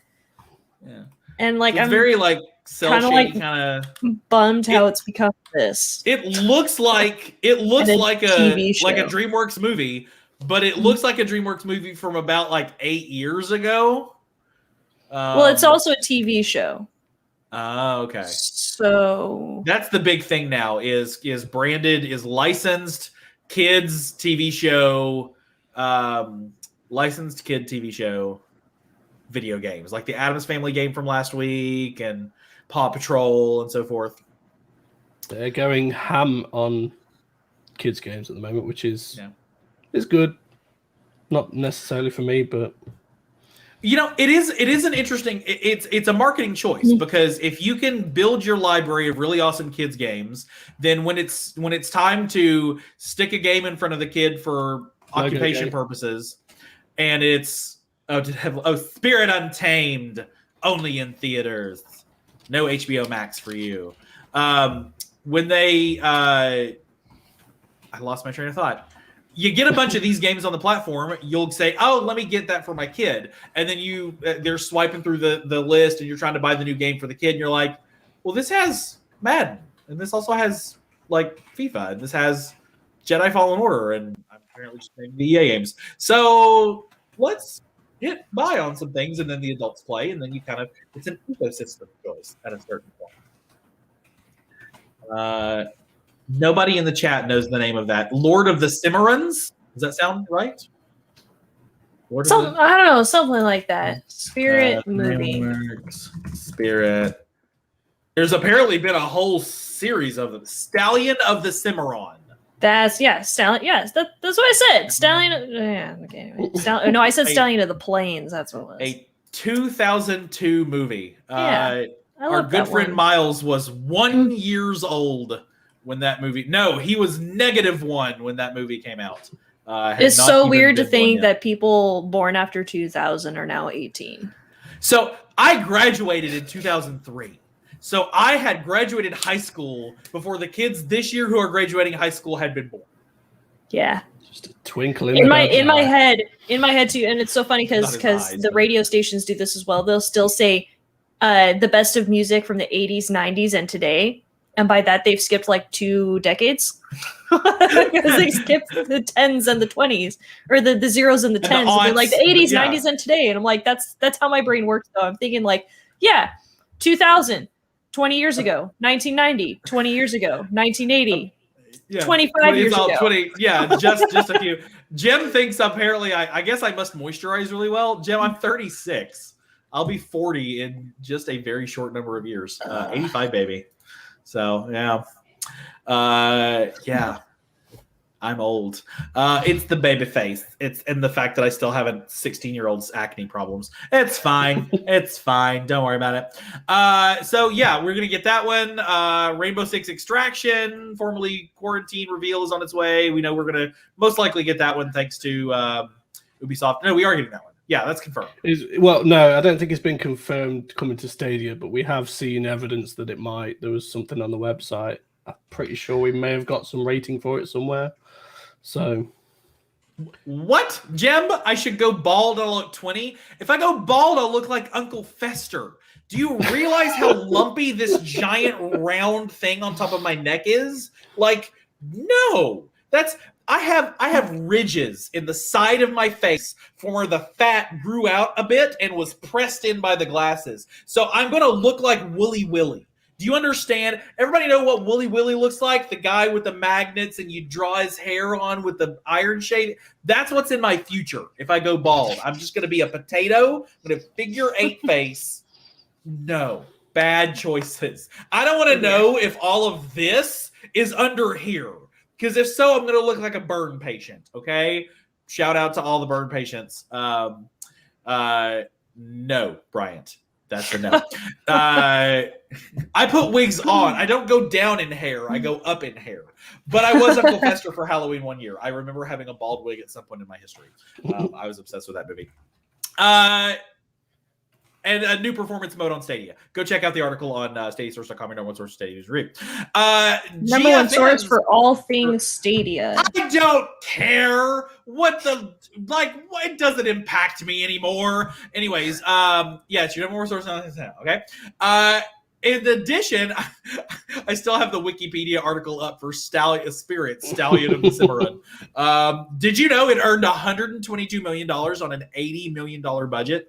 Yeah, and like it's very like cel-shaded kind of bummed how it's become this. It looks like a TV show. like a DreamWorks movie, but it looks like a DreamWorks movie from about like 8 years ago. Well, it's also a TV show. Oh, okay. So that's the big thing now is branded, is licensed kids TV show, licensed kid TV show video games, like the Addams Family game from last week and Paw Patrol and so forth. They're going ham on kids games at the moment, which is good. Not necessarily for me, but it is an interesting. It's a marketing choice because if you can build your library of really awesome kids games, then when it's time to stick a game in front of the kid for occupation purposes, and it's Spirit Untamed only in theaters, no HBO Max for you. When they I lost my train of thought. You get a bunch of these games on the platform, you'll say, oh, let me get that for my kid. And then they're swiping through the list and you're trying to buy the new game for the kid. And you're like, well, this has Madden. And this also has like FIFA. And this has Jedi Fallen Order. And I'm apparently just naming the EA games. So let's hit buy on some things and then the adults play. And then it's an ecosystem choice at a certain point. Nobody in the chat knows the name of that. Lord of the Cimarrons? Does that sound right? I don't know, something like that. Spirit movie. Spirit. There's apparently been a whole series of them. Stallion of the Cimarron. Stallion. Yes, that's what I said. Stallion. Yeah, okay. No, I said Stallion of the Plains. That's what it was. A 2002 movie. Yeah, our good friend Miles was 1 year old when that movie. No, he was -1 when that movie came out. It's so weird to think that people born after 2000 are now 18. So I graduated in 2003. So I had graduated high school before the kids this year who are graduating high school had been born. Yeah. Just a twinkle in my head too. And it's so funny because the radio stations do this as well. They'll still say the best of music from the 80s, 90s, and today. And by that, they've skipped like 2 decades because they skipped the 10s and the 20s, or the 0s and the 10s. And they're like the 80s, 90s, and today. And I'm like, that's how my brain works. Though I'm thinking like, 2000, 20 years ago, 1990, 20 years ago, 1980, 25 years ago. 20, just a few. Jim thinks apparently I guess I must moisturize really well. Jim, I'm 36. I'll be 40 in just a very short number of years. 85, baby. So, yeah. I'm old. It's the baby face. It's and the fact that I still have a 16-year-old's acne problems. It's fine. It's fine. Don't worry about it. So yeah, we're gonna get that one. Rainbow Six Extraction, formerly Quarantine reveal is on its way. We know we're gonna most likely get that one thanks to Ubisoft. No, we are getting that one. Yeah, that's confirmed. Well, no, I don't think it's been confirmed coming to Stadia, but we have seen evidence that it might. There was something on the website. I'm pretty sure we may have got some rating for it somewhere. So, what, Jem? I should go bald. I'll look 20. If I go bald, I'll look like Uncle Fester. Do you realize how lumpy this giant round thing on top of my neck is? Like, no. I have ridges in the side of my face from where the fat grew out a bit and was pressed in by the glasses. So I'm going to look like Wooly Willy. Do you understand? Everybody know what Wooly Willy looks like? The guy with the magnets and you draw his hair on with the iron shade. That's what's in my future if I go bald. I'm just going to be a potato with a figure 8 face. No. Bad choices. I don't want to know if all of this is under here. Because if so, I'm going to look like a burn patient, okay? Shout out to all the burn patients. No, Bryant. That's a no. I put wigs on. I don't go down in hair. I go up in hair. But I was Uncle Fester for Halloween one year. I remember having a bald wig at some point in my history. I was obsessed with that movie. And a new performance mode on Stadia. Go check out the article on StadiaSource.com. Your number one source for Stadia review. Number one source for all things Stadia. I don't care what it doesn't impact me anymore. Anyways, it's your number one source on okay. In addition, I still have the Wikipedia article up for Stallion of the Cimarron. Did you know it earned $122 million on an $80 million budget?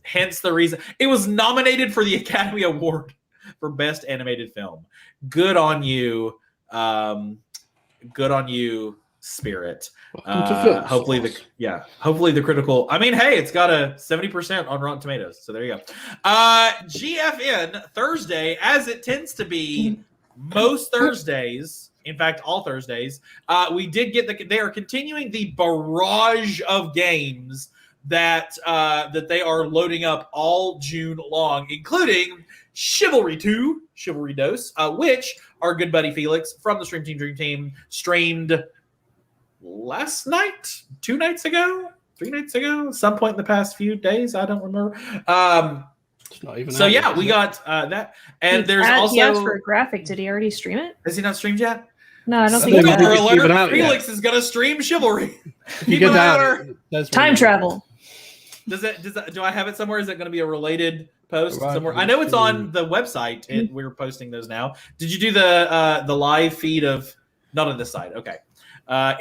Hence the reason it was nominated for the Academy Award for Best Animated Film. Good on you. Good on you, Spirit. Hopefully the critical. I mean, hey, it's got a 70% on Rotten Tomatoes. So there you go. GFN Thursday, as it tends to be most Thursdays. In fact, all Thursdays, we did get they are continuing the barrage of games that they are loading up all June long, including Chivalry 2, Chivalry Dose, which our good buddy Felix from the Stream Team Dream Team streamed last night, 2 nights ago, 3 nights ago, some point in the past few days. I don't remember. It's not even so yeah, we got that, and there's also he asked for a graphic. Did he already stream it? Has he not streamed yet? No, I don't think so. Felix is gonna stream Chivalry. Time travel. Do I have it somewhere? Is it going to be a related post somewhere? I know it's on the website, and we're posting those now. Did you do the live feed of? Not on this side. Okay.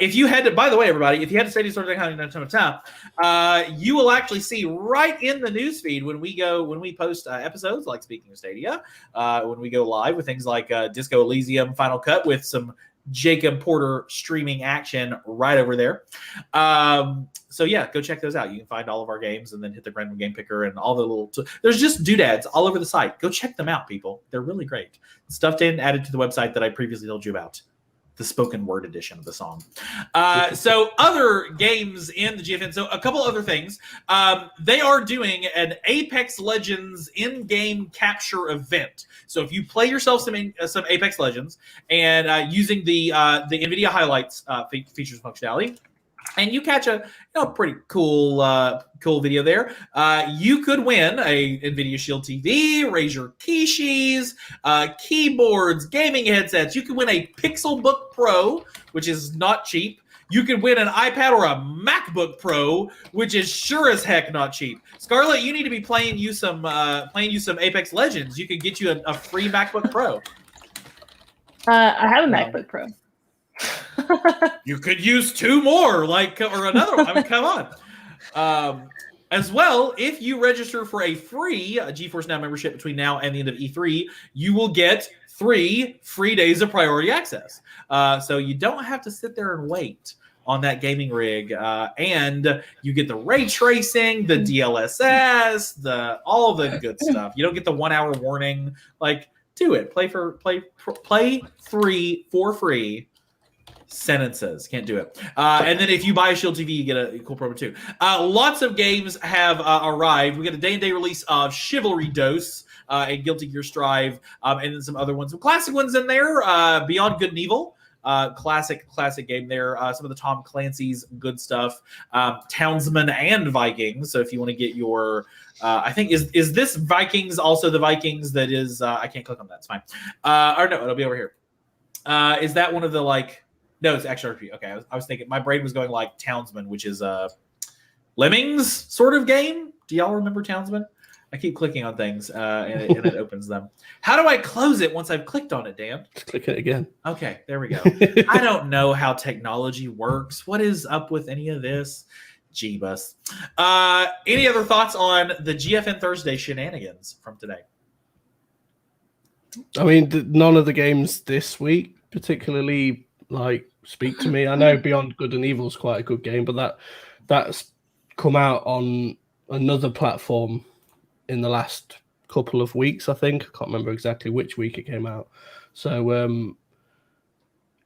If you had to, by the way, everybody, if you had to Stadia Source.com, you will actually see right in the news feed when we post episodes, like Speaking of Stadia, when we go live with things like Disco Elysium Final Cut with some Jacob Porter streaming action right over there. So yeah, go check those out. You can find all of our games and then hit the random game picker and all the little there's just doodads all over the site. Go check them out, people. They're really great. Stuffed in, added to the website that I previously told you about. The spoken word edition of the song. So other games in the GFN. So a couple other things. They are doing an Apex Legends in-game capture event. So if you play yourself some Apex Legends and using the NVIDIA highlights features functionality, and you catch a pretty cool video there, you could win a NVIDIA Shield TV, Razer Keyshis, keyboards, gaming headsets. You could win a Pixelbook Pro, which is not cheap. You could win an iPad or a MacBook Pro, which is sure as heck not cheap. Scarlet, you need to be playing you some Apex Legends. You could get you a free MacBook Pro. I have a MacBook Pro. You could use 2 more, or another one. I mean, come on. As well, if you register for a free GeForce Now membership between now and the end of E3, you will get 3 free days of priority access. So you don't have to sit there and wait on that gaming rig, and you get the ray tracing, the DLSS, all of the good stuff. You don't get the 1 hour warning. Do it. Play 3 for free. sentences. Can't do it. And then if you buy a Shield TV, you get a cool promo too. Lots of games have arrived. We got a day-and-day release of Chivalry Dose and Guilty Gear Strive, and then some other ones, some classic ones in there. Beyond Good and Evil. Classic game there. Some of the Tom Clancy's good stuff. Townsmen and Vikings. So if you want to get your, I think is this Vikings also the Vikings that is? I can't click on that. It's fine. Or no, it'll be over here. Is that one of the like? No, it's extra RPG. Okay, I was thinking my brain was going like Townsmen, which is Lemmings sort of game. Do y'all remember Townsmen? I keep clicking on things and it opens them. How do I close it once I've clicked on it, Dan? Just click it again. Okay, there we go. I don't know how technology works. What is up with any of this? Jeebus. Any other thoughts on the GFN Thursday shenanigans from today? I mean, none of the games this week particularly like speak to me. I know Beyond Good and Evil is quite a good game, but that's come out on another platform in the last couple of weeks, I think. I can't remember exactly which week it came out. So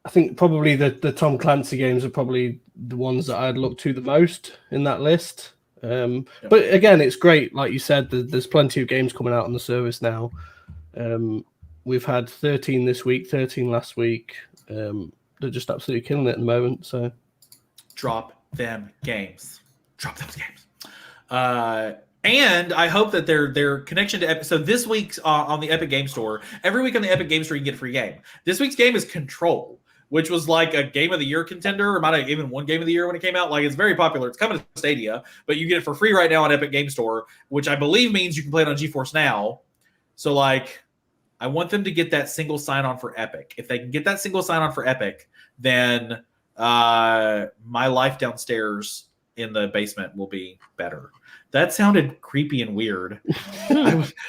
I think probably the Tom Clancy games are probably the ones that I'd look to the most in that list. But again, it's great. Like you said, there's plenty of games coming out on the service now. We've had 13 this week, 13 last week. They're just absolutely killing it at the moment. So drop them games. And I hope that their connection to Epic. So this week's on the Epic Game Store, every week on the Epic Game Store, you can get a free game. This week's game is Control, which was like a Game of the Year contender, or might have even won Game of the Year when it came out. Like, it's very popular. It's coming to Stadia, but you get it for free right now on Epic Game Store, which I believe means you can play it on GeForce Now. So, like, I want them to get that single sign-on for Epic. If they can get that single sign-on for Epic, then my life downstairs in the basement will be better. That sounded creepy and weird.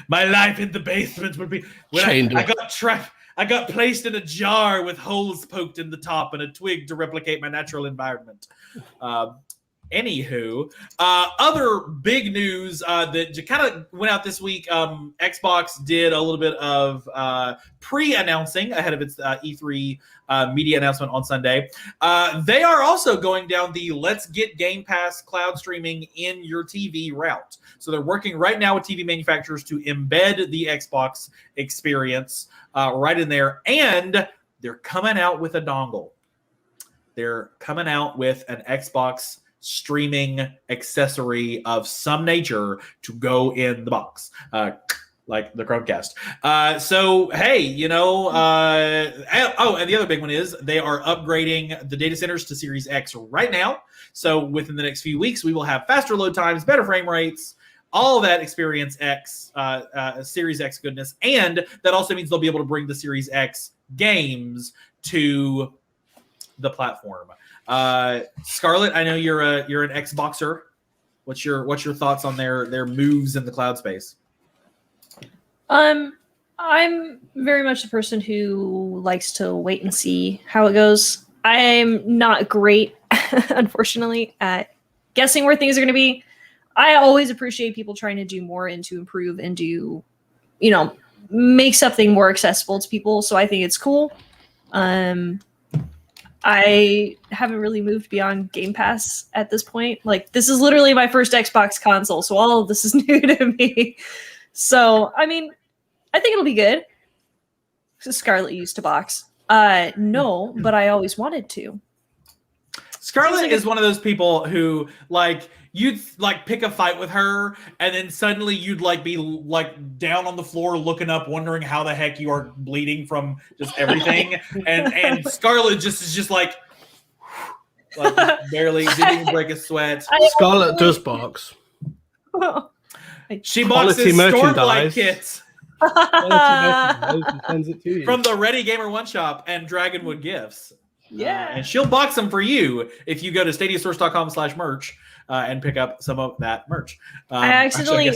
My life in the basement would be when I got trapped. I got placed in a jar with holes poked in the top and a twig to replicate my natural environment. Anywho, other big news that kind of went out this week. Xbox did a little bit of pre-announcing ahead of its E3 media announcement on Sunday. They are also going down the let's get Game Pass cloud streaming in your TV route. So they're working right now with TV manufacturers to embed the Xbox experience right in there. And they're coming out with a dongle. They're coming out with an Xbox streaming accessory of some nature to go in the box, like the Chromecast. So, hey, you know, and the other big one is they are upgrading the data centers to Series X right now. So within the next few weeks, we will have faster load times, better frame rates, all of that Experience X, Series X goodness. And that also means they'll be able to bring the Series X games to the platform. Scarlet, I know you're an Xboxer. What's your thoughts on their moves in the cloud space? I'm very much the person who likes to wait and see how it goes. I'm not great, unfortunately, at guessing where things are going to be. I always appreciate people trying to do more and to improve and do, you know, make something more accessible to people. So I think it's cool. I haven't really moved beyond Game Pass at this point. Like, this is literally my first Xbox console, so all of this is new to me. So, I mean, I think it'll be good. Scarlet used to box. No, but I always wanted to. Scarlet is one of those people who, like, you'd like pick a fight with her, and then suddenly you'd like be like down on the floor looking up, wondering how the heck you are bleeding from just everything. and Scarlet is just like barely didn't even break a sweat. Scarlet does box. She boxes Stormlight kits. Sends it to you. From the Ready Gamer One Shop and Dragonwood Gifts. Yeah. And she'll box them for you if you go to stadiasource.com/merch and pick up some of that merch. I accidentally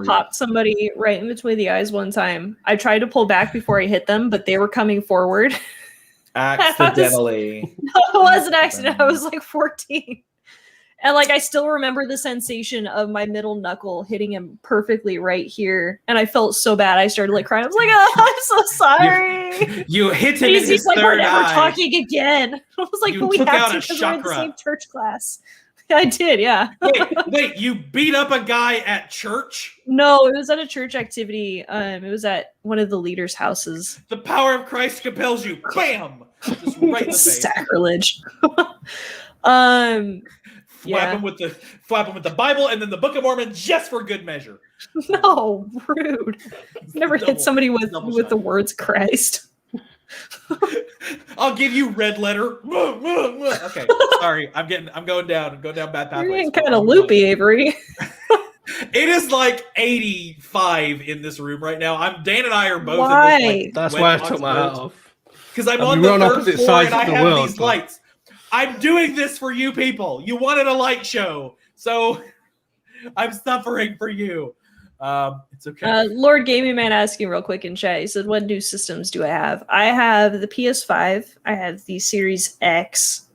popped somebody right in between the eyes one time. I tried to pull back before I hit them, but they were coming forward. Accidentally. No, it was an accident. I was like 14. And like I still remember the sensation of my middle knuckle hitting him perfectly right here, and I felt so bad. I started like crying. I was like, "Oh, I'm so sorry." You hit him in his like, "We're third never eye. talking again." I was like, You "But we took have out to a because we're in the chakra. same church class." I did, yeah. Wait, you beat up a guy at church? No, it was at a church activity. It was at one of the leaders' houses. The power of Christ compels you. Bam! Just right in the face. Sacrilege. Flap him with the Bible and then the Book of Mormon just for good measure. No, rude. Never hit somebody with the words Christ. I'll give you red letter. Okay, sorry. I'm going down bad pathways. You're getting kind of loopy, Avery. It is like 85 in this room right now. Dan and I are both. Why? In this, like, that's why I took my hat off. Because I'm on the third floor and I have world, these lights. I'm doing this for you people. You wanted a light show, so I'm suffering for you. It's okay. Lord Gaming Man asking real quick in chat. He said, "What new systems do I have?" I have the PS5. I have the Series X.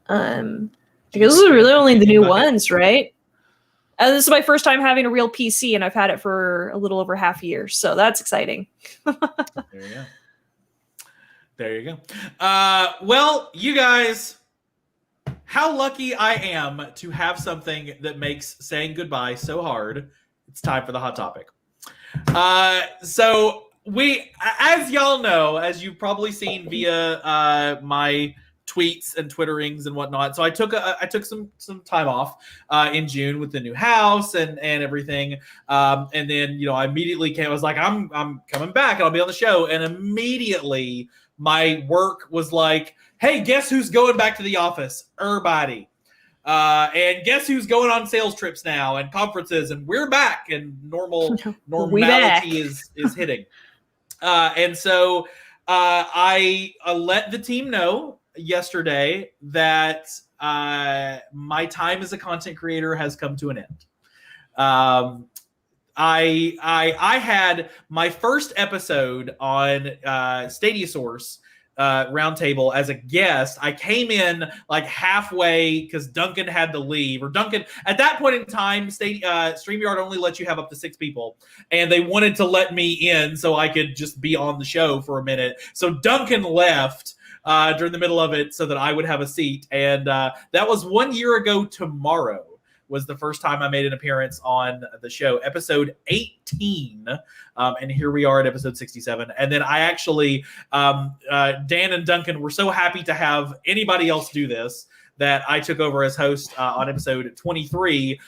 Because those are really only the new ones, right? This is my first time having a real PC, and I've had it for a little over half a year, so that's exciting. There you go. Well, you guys, how lucky I am to have something that makes saying goodbye so hard. It's time for the hot topic. So we, as y'all know, as you've probably seen via my tweets and twitterings and whatnot. So I took some time off in June with the new house and everything. And then, I immediately I was like, I'm coming back and I'll be on the show. And immediately my work was like, hey, guess who's going back to the office? Everybody. And guess who's going on sales trips now and conferences, and we're back and normality is hitting. And so I let the team know yesterday that my time as a content creator has come to an end. I had my first episode on Stadia Source Round Table as a guest. I came in like halfway because Duncan had to leave. Or Duncan, at that point in time, StreamYard only lets you have up to 6 people, and they wanted to let me in so I could just be on the show for a minute. So Duncan left during the middle of it so that I would have a seat, and that was 1 year ago tomorrow. Was the first time I made an appearance on the show, episode 18. And here we are at episode 67. And then I actually, Dan and Duncan were so happy to have anybody else do this that I took over as host on episode 23,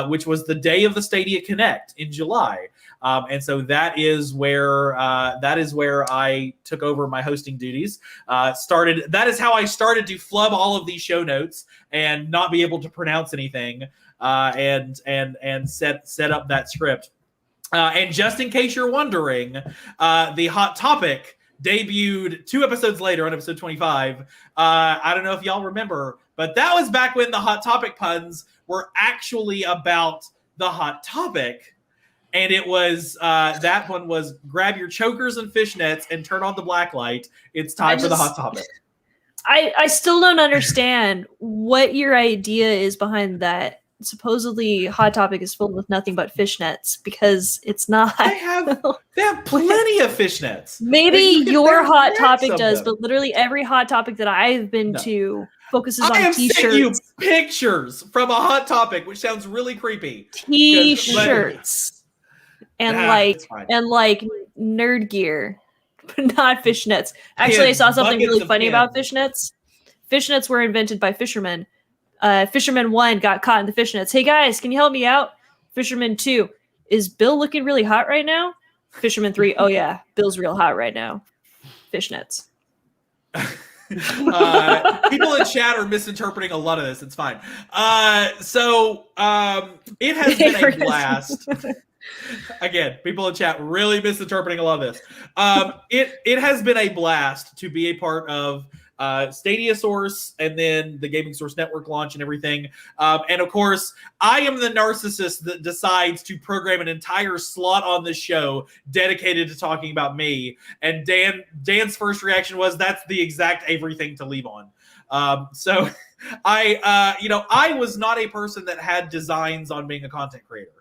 which was the day of the Stadia Connect in July. And so that is where I took over my hosting duties. That is how I started to flub all of these show notes and not be able to pronounce anything. And set up that script. And just in case you're wondering, the Hot Topic debuted 2 episodes later on episode 25. I don't know if y'all remember, but that was back when the Hot Topic puns were actually about the Hot Topic. And it was, that one was grab your chokers and fishnets and turn on the black light. It's time for the Hot Topic. I still don't understand what your idea is behind that. Supposedly Hot Topic is filled with nothing but fishnets, because it's not. They have plenty of fishnets. Maybe your Hot Topic does, but literally every Hot Topic that I've been to focuses on t-shirts. I have sent you pictures from a Hot Topic, which sounds really creepy. T-shirts and nerd gear, but not fishnets. Actually, I saw something really funny about fishnets. Fishnets were invented by fishermen. Fisherman 1 got caught in the fishnets. Hey guys, can you help me out? Fisherman 2, is Bill looking really hot right now? Fisherman 3, oh yeah, Bill's real hot right now. Fishnets. People in chat are misinterpreting a lot of this. It's fine. So it has been a blast. Again, people in chat really misinterpreting a lot of this. It has been a blast to be a part of Stadia Source and then the Gaming Source Network launch and everything. And of course, I am the narcissist that decides to program an entire slot on this show dedicated to talking about me. And Dan's first reaction was, that's the exact Avery thing to leave on. So I was not a person that had designs on being a content creator.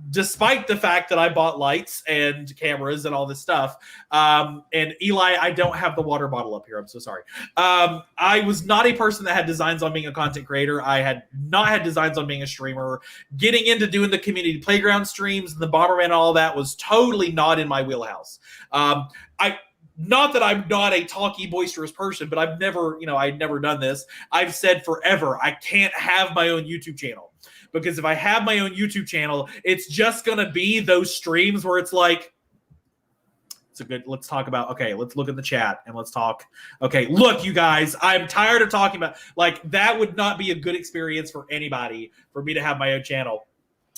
Despite the fact that I bought lights and cameras and all this stuff. And Eli, I don't have the water bottle up here. I'm so sorry. I was not a person that had designs on being a content creator. I had not had designs on being a streamer. Getting into doing the community playground streams and the Bomberman and all that was totally not in my wheelhouse. Not that I'm not a talky, boisterous person, but I'd never done this. I've said forever, I can't have my own YouTube channel. Because if I have my own YouTube channel, it's just going to be those streams where it's like, let's talk about, okay, let's look at the chat and let's talk. Okay, look, you guys, I'm tired of talking about, that would not be a good experience for anybody for me to have my own channel.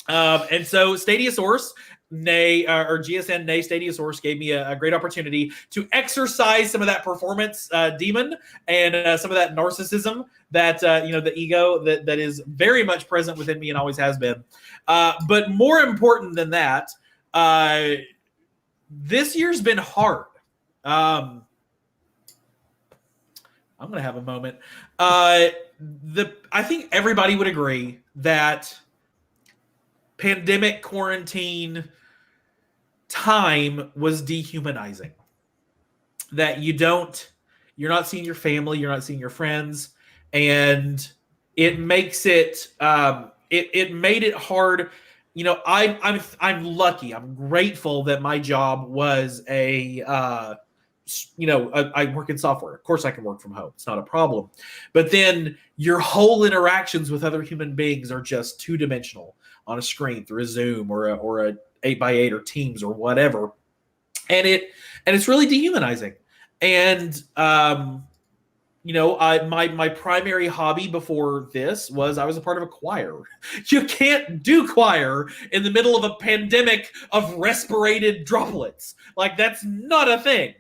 And so Stadiasaurus, or GSN, Stadiasaurus gave me a great opportunity to exercise some of that performance demon and some of that narcissism that, the ego that is very much present within me and always has been. But more important than that, this year's been hard. I'm going to have a moment. I think everybody would agree that pandemic quarantine time was dehumanizing. That you're not seeing your family, you're not seeing your friends, and it makes it it made it hard. I'm lucky. I'm grateful that my job was I work in software. Of course I can work from home. It's not a problem. But then your whole interactions with other human beings are just two-dimensional on a screen through a Zoom or a 8x8 or Teams or whatever. And it's really dehumanizing. And my primary hobby before this was I was a part of a choir. You can't do choir in the middle of a pandemic of respirated droplets. That's not a thing.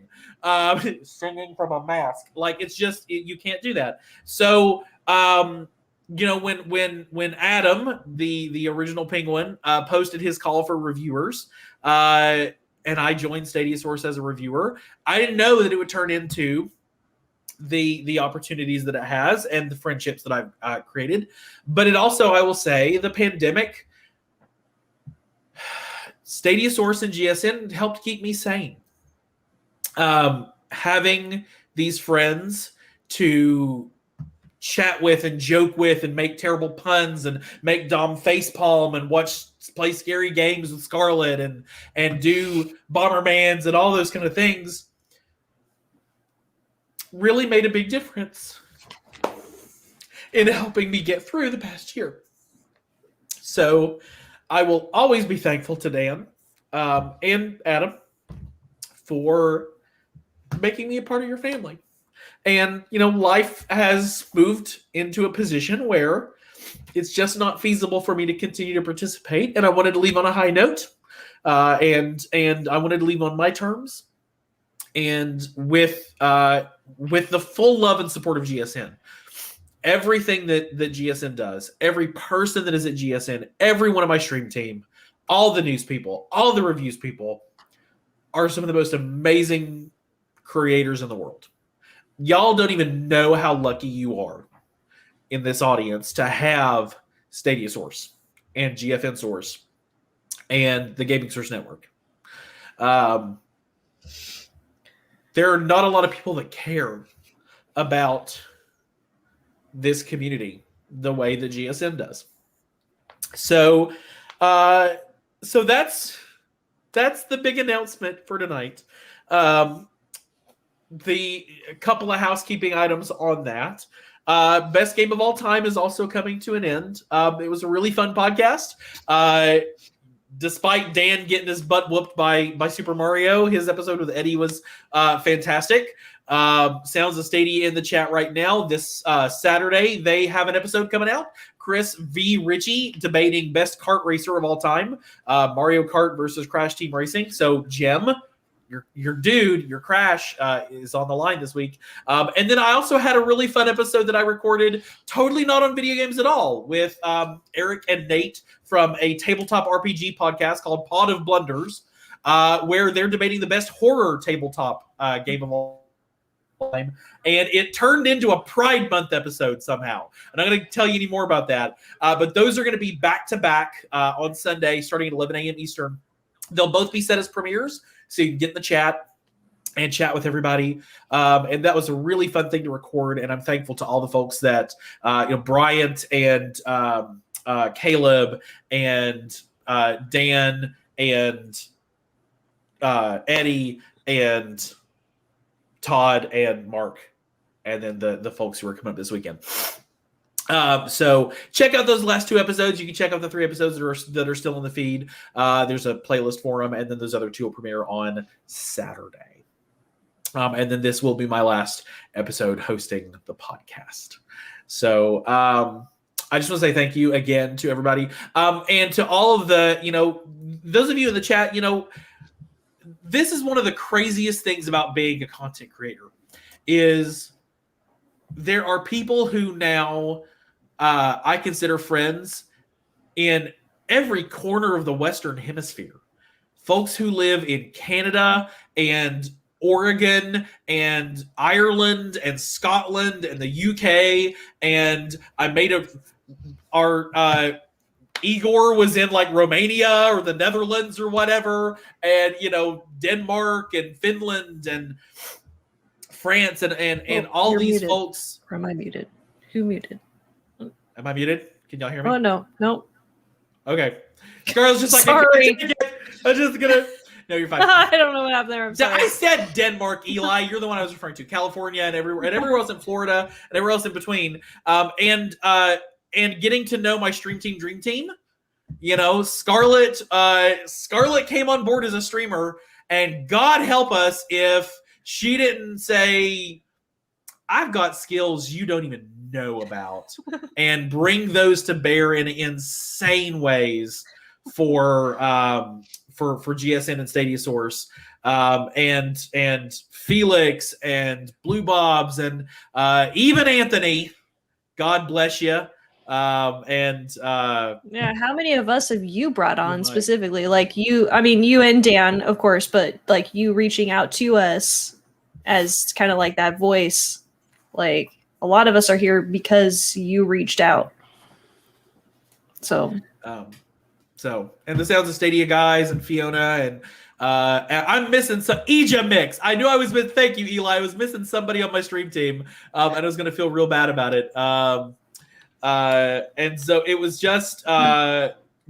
Singing from a mask. It's just, you can't do that. So, when Adam, the original Penguin, posted his call for reviewers, and I joined Stadiasaurus as a reviewer, I didn't know that it would turn into the opportunities that it has and the friendships that I've created. But it also, I will say, the pandemic, Stadiasaurus and GSN helped keep me sane. Having these friends to chat with and joke with and make terrible puns and make Dom facepalm and play scary games with Scarlet and do Bombermans and all those kind of things really made a big difference in helping me get through the past year. So I will always be thankful to Dan and Adam for making me a part of your family. And, life has moved into a position where it's just not feasible for me to continue to participate. And I wanted to leave on a high note. And I wanted to leave on my terms. And with the full love and support of GSN. Everything that GSN does, every person that is at GSN, every one of my stream team, all the news people, all the reviews people are some of the most amazing creators in the world. Y'all don't even know how lucky you are in this audience to have Stadiasaurus and GFN Source and the Gaming Source Network. There are not a lot of people that care about this community the way that GSN does. So that's the big announcement for tonight. The couple of housekeeping items on that. Best game of all time is also coming to an end. It was a really fun podcast. Despite Dan getting his butt whooped by Super Mario, his episode with Eddie was fantastic. Sounds of Stadia in the chat right now. This Saturday, they have an episode coming out. Chris V. Ritchie debating best kart racer of all time. Mario Kart versus Crash Team Racing. So, Jem, your dude, your Crash is on the line this week. And then I also had a really fun episode that I recorded, totally not on video games at all, with Eric and Nate from a tabletop RPG podcast called Pod of Blunders, where they're debating the best horror tabletop game of all time, and it turned into a Pride Month episode somehow. I'm not going to tell you any more about that, but those are going to be back-to-back on Sunday, starting at 11 a.m. Eastern. They'll both be set as premieres, so you can get in the chat and chat with everybody. And that was a really fun thing to record, and I'm thankful to all the folks that, Bryant and Caleb and Dan and Eddie and Todd and Mark, and then the folks who are coming up this weekend. So check out those last 2 episodes. You can check out the 3 episodes that are still in the feed. There's a playlist for them, and then those other 2 will premiere on Saturday. And then this will be my last episode hosting the podcast. So I just want to say thank you again to everybody, and to all of the, those of you in the chat. This is one of the craziest things about being a content creator is there are people who now I consider friends in every corner of the Western Hemisphere. Folks who live in Canada and Oregon and Ireland and Scotland and the UK. And I made our Igor was in like Romania or the Netherlands or whatever. And, Denmark and Finland and France and all these muted. Folks. Or am I muted? Who muted? Am I muted? Can y'all hear me? Oh, no. Okay. Scarlet's just like, Sorry. I'm just gonna. No, you're fine. I don't know what happened there. I'm sorry. I said Denmark, Eli. You're the one I was referring to. California and everywhere else in Florida and everywhere else in between. And getting to know my Stream Team Dream Team. Scarlet came on board as a streamer, and God help us if she didn't say, I've got skills you don't even know about, and bring those to bear in insane ways for GSN and Stadia Source, and Felix and Blue Bobs and even Anthony. God bless you. How many of us have you brought on specifically? Like you and Dan, of course, but like you reaching out to us as kind of like that voice. Like a lot of us are here because you reached out. So and the Sounds of Stadia guys and Fiona and I'm missing some Eja Mix. I knew I was missing. Thank you, Eli. I was missing somebody on my stream team, and I was going to feel real bad about it. And so it was just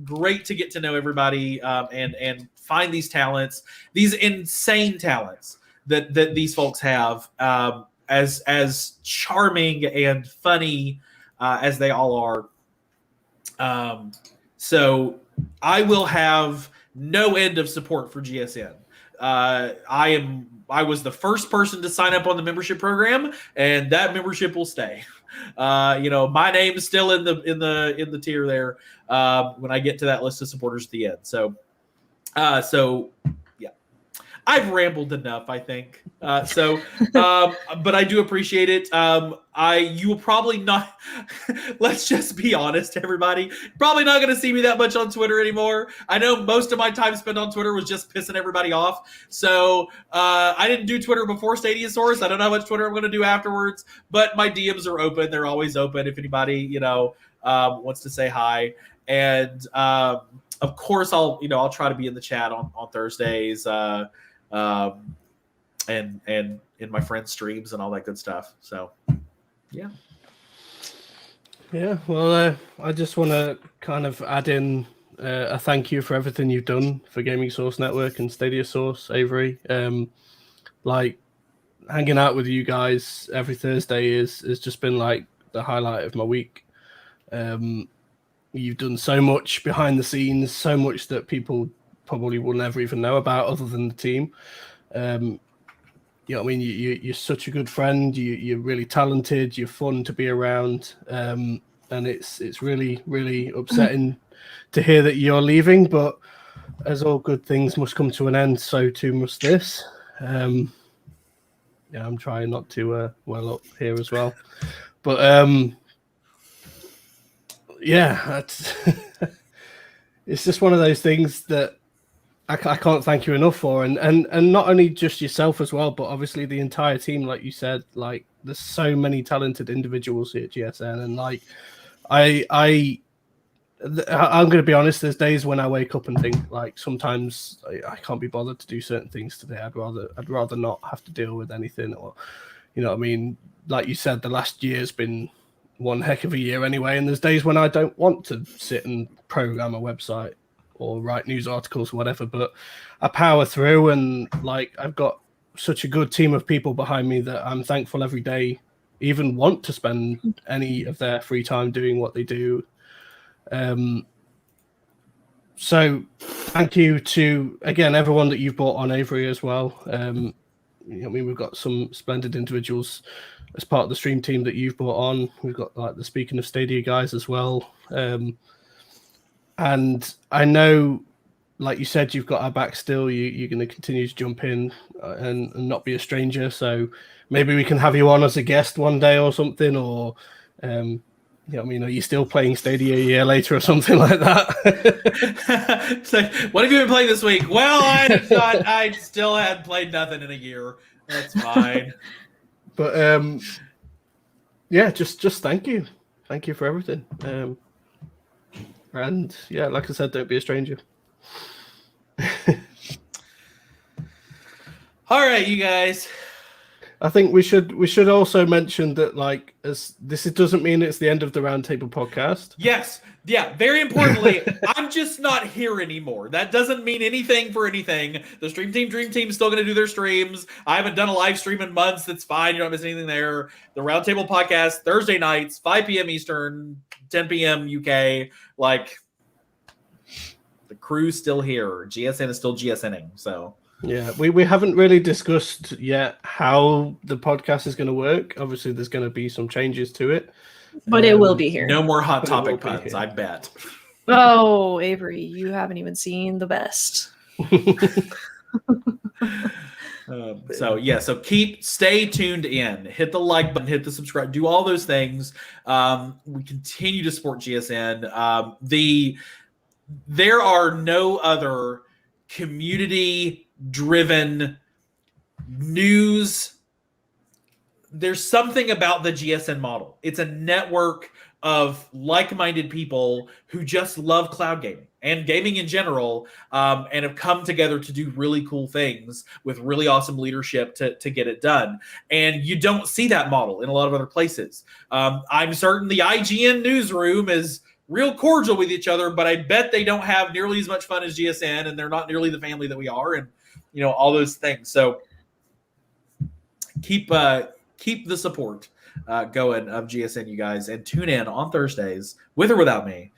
great to get to know everybody and find these talents, these insane talents that these folks have, as charming and funny as they all are. So I will have no end of support for GSN. I was the first person to sign up on the membership program, and that membership will stay. My name is still in the tier there when I get to that list of supporters at the end. So yeah, I've rambled enough, I think. But I do appreciate it. You will probably not. Let's just be honest, everybody. Probably not going to see me that much on Twitter anymore. I know most of my time spent on Twitter was just pissing everybody off. So I didn't do Twitter before Stadia Source. I don't know how much Twitter I'm going to do afterwards. But my DMs are open. They're always open if anybody wants to say hi. And of course, I'll try to be in the chat on Thursdays. And in my friends' streams and all that good stuff. So, yeah. Yeah, well, I just want to kind of add in a thank you for everything you've done for Gaming Source Network and Stadia Source, Avery. Like, hanging out with you guys every Thursday has just been like the highlight of my week. You've done so much behind the scenes, so much that people probably will never even know about other than the team. You're such a good friend. You're really talented. You're fun to be around. And it's really, really upsetting to hear that you're leaving. But as all good things must come to an end, so too must this. I'm trying not to well up here as well. But it's just one of those things that I can't thank you enough for, and not only just yourself as well, but obviously the entire team. Like you said, like there's so many talented individuals here at GSN, and like I'm going to be honest. There's days when I wake up and think, like, sometimes I can't be bothered to do certain things today. I'd rather not have to deal with anything, or you know what I mean. Like you said, the last year's been one heck of a year anyway, and there's days when I don't want to sit and program a website or write news articles or whatever, but I power through, and like I've got such a good team of people behind me that I'm thankful every day even want to spend any of their free time doing what they do. So thank you to, again, everyone that you've brought on, Avery, as well. I mean, we've got some splendid individuals as part of the stream team that you've brought on. We've got like the Speaking of Stadia guys as well. And I know, like you said, you've got our back still. You're going to continue to jump in and not be a stranger. So maybe we can have you on as a guest one day or something, or, you know, I mean, are you still playing Stadia a year later or something like that? So, what have you been playing this week? Well, I still hadn't played nothing in a year. That's fine. But yeah, just thank you. Thank you for everything. And yeah, like I said, don't be a stranger. All right, you guys. I think we should also mention that, like, as this doesn't mean it's the end of the Round Table podcast. Yes. Yeah, very importantly, I'm just not here anymore. That doesn't mean anything for anything. The Dream Team is still going to do their streams. I haven't done a live stream in months. That's fine. You don't miss anything there. The Round Table podcast, Thursday nights, 5 p.m. Eastern, 10 p.m. UK. Like, the crew's still here. GSN is still GSNing. So yeah, we haven't really discussed yet how the podcast is going to work. Obviously, there's going to be some changes to it. But it will be here. No more hot topic puns, I bet. Oh, Avery, you haven't even seen the best. So stay tuned in. Hit the like button, hit the subscribe, do all those things. We continue to support GSN. There are no other community-driven news. There's something about the GSN model. It's a network of like-minded people who just love cloud gaming and gaming in general, and have come together to do really cool things with really awesome leadership to get it done. And you don't see that model in a lot of other places. I'm certain the IGN newsroom is real cordial with each other, but I bet they don't have nearly as much fun as GSN, and they're not nearly the family that we are, and you know, all those things. So keep the support going of GSN, you guys, and tune in on Thursdays with or without me.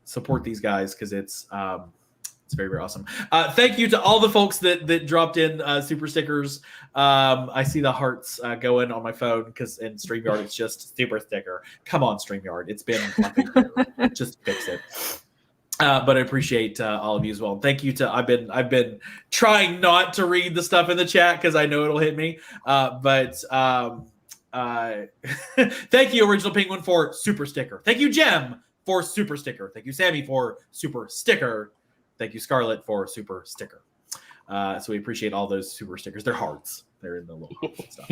Support these guys because it's very, very awesome. Thank you to all the folks that dropped in super stickers. I see the hearts going on my phone because in StreamYard it's just super sticker. Come on, StreamYard, it's been like a year. Just fix it. But I appreciate all of you as well. Thank you to I've been trying not to read the stuff in the chat because I know it'll hit me. But thank you, Original Penguin, for super sticker. Thank you, Jem, for super sticker. Thank you, Sammy, for super sticker. Thank you, Scarlet, for super sticker. So we appreciate all those super stickers. They're hearts. They're in the little stuff.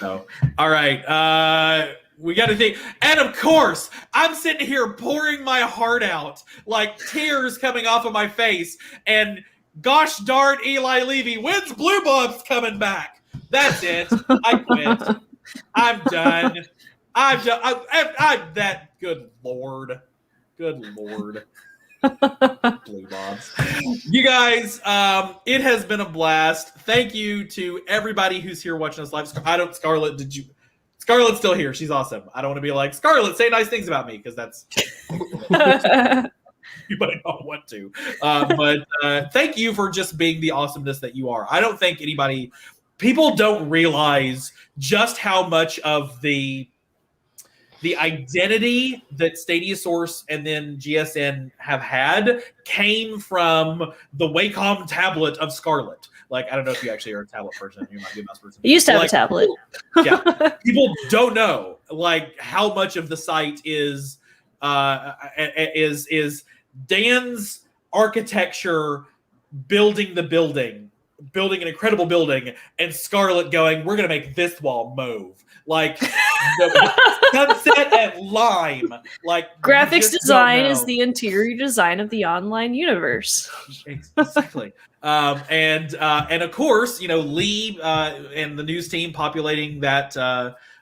So, all right. We got to think. And of course, I'm sitting here pouring my heart out, like tears coming off of my face. And gosh darn, Eli Levy, when's Blue Bob's coming back? That's it. I quit. I'm done. I'm that. Good Lord. Blue Bobs. You guys, it has been a blast. Thank you to everybody who's here watching us live. Scarlet, Scarlet's still here. She's awesome. I don't want to be like, Scarlet, say nice things about me, because that's you might not want to. But thank you for just being the awesomeness that you are. I don't think people don't realize just how much of the identity that Stadia Source and then GSN have had came from the Wacom tablet of Scarlet. Like, I don't know if you actually are a tablet person. You might be a mouse person. You used to have a tablet. Yeah. People don't know, like, how much of the site is Dan's architecture, building an incredible building, and Scarlet going, we're going to make this wall move. Like, sunset and lime. Like, graphics design is the interior design of the online universe. Exactly. And of course, Lee and the news team populating that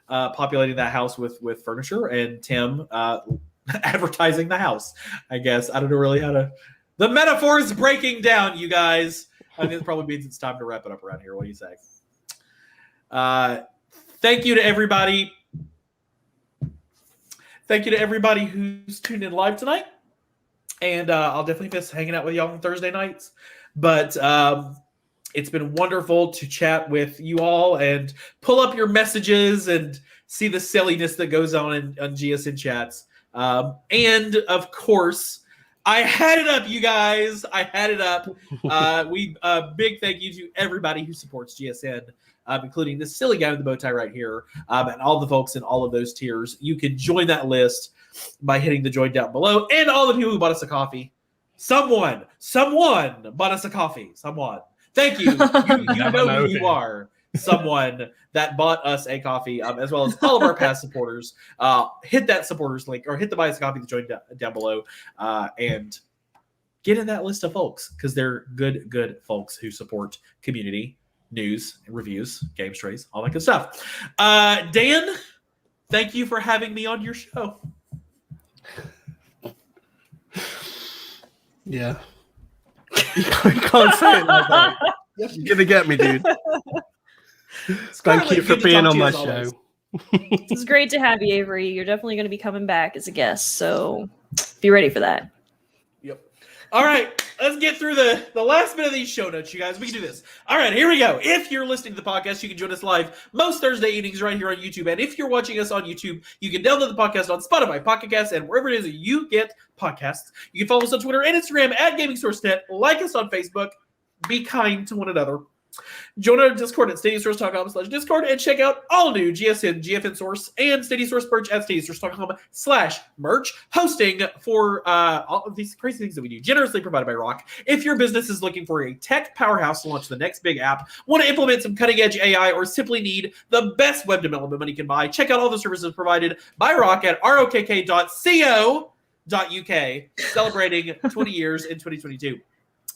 house with furniture, and Tim advertising the house. I guess I don't know really how to. The metaphor is breaking down, you guys. I think it probably means it's time to wrap it up around here. What do you say? Thank you to everybody. Thank you to everybody who's tuned in live tonight. And I'll definitely miss hanging out with y'all on Thursday nights. But it's been wonderful to chat with you all and pull up your messages and see the silliness that goes on GSN chats. And, of course, I had it up, you guys. I had it up. Big thank you to everybody who supports GSN, including this silly guy with the bow tie right here, and all the folks in all of those tiers. You can join that list by hitting the join down below, and all the people who bought us a coffee. Someone bought us a coffee. Someone. Thank you. You know who you are. Someone that bought us a coffee, as well as all of our past supporters. Hit that supporters link, or hit the buy us a coffee to join down below, and get in that list of folks, because they're good folks who support community, news, reviews, game strays, all that good stuff. Dan, thank you for having me on your show. Yeah. You can't say it like that. You're going to get me, dude. Scarlet, thank you for being on my show. It's great to have you, Avery. You're definitely going to be coming back as a guest, so be ready for that. Yep. All right, let's get through the last bit of these show notes, you guys. We can do this. All right, here we go. If you're listening to the podcast, you can join us live most Thursday evenings right here on YouTube. And if you're watching us on YouTube, you can download the podcast on Spotify, Pocket Casts, and wherever it is that you get podcasts. You can follow us on Twitter and Instagram at GamingSourceNet. Like us on Facebook. Be kind to one another. Join our Discord at StadiaSource.com/Discord and check out all new GSN, GFN Source, and Stadia Source merch at StadiaSource.com/merch, hosting for all of these crazy things that we do, generously provided by Rock. If your business is looking for a tech powerhouse to launch the next big app, want to implement some cutting-edge AI, or simply need the best web development money can buy, check out all the services provided by Rock at rokk.co.uk, celebrating 20 years in 2022.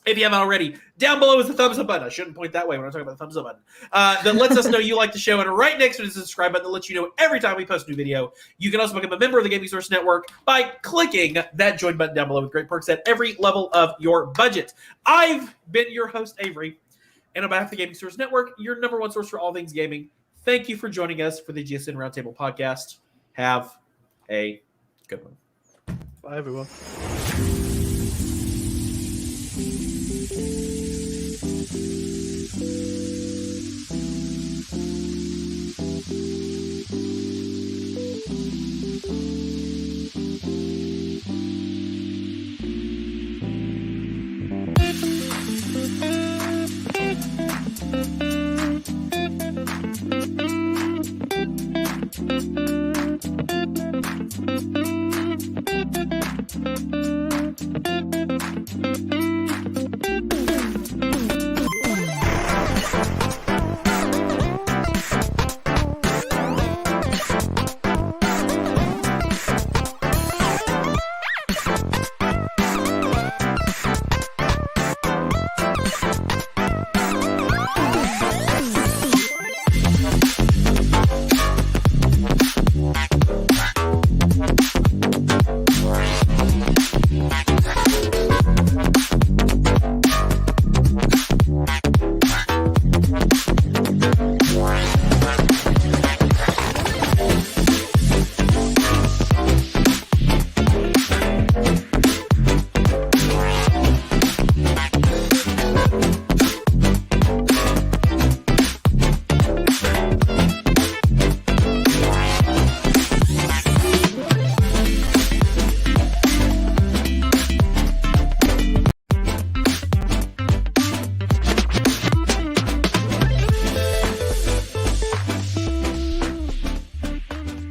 If you haven't already, down below is the thumbs up button. I shouldn't point that way when I'm talking about the thumbs up button. That lets us know you like the show. And right next to it is the subscribe button that lets you know every time we post a new video. You can also become a member of the Gaming Source Network by clicking that join button down below with great perks at every level of your budget. I've been your host, Avery. And on behalf of the Gaming Source Network, your number one source for all things gaming, thank you for joining us for the GSN Round Table Podcast. Have a good one. Bye, everyone.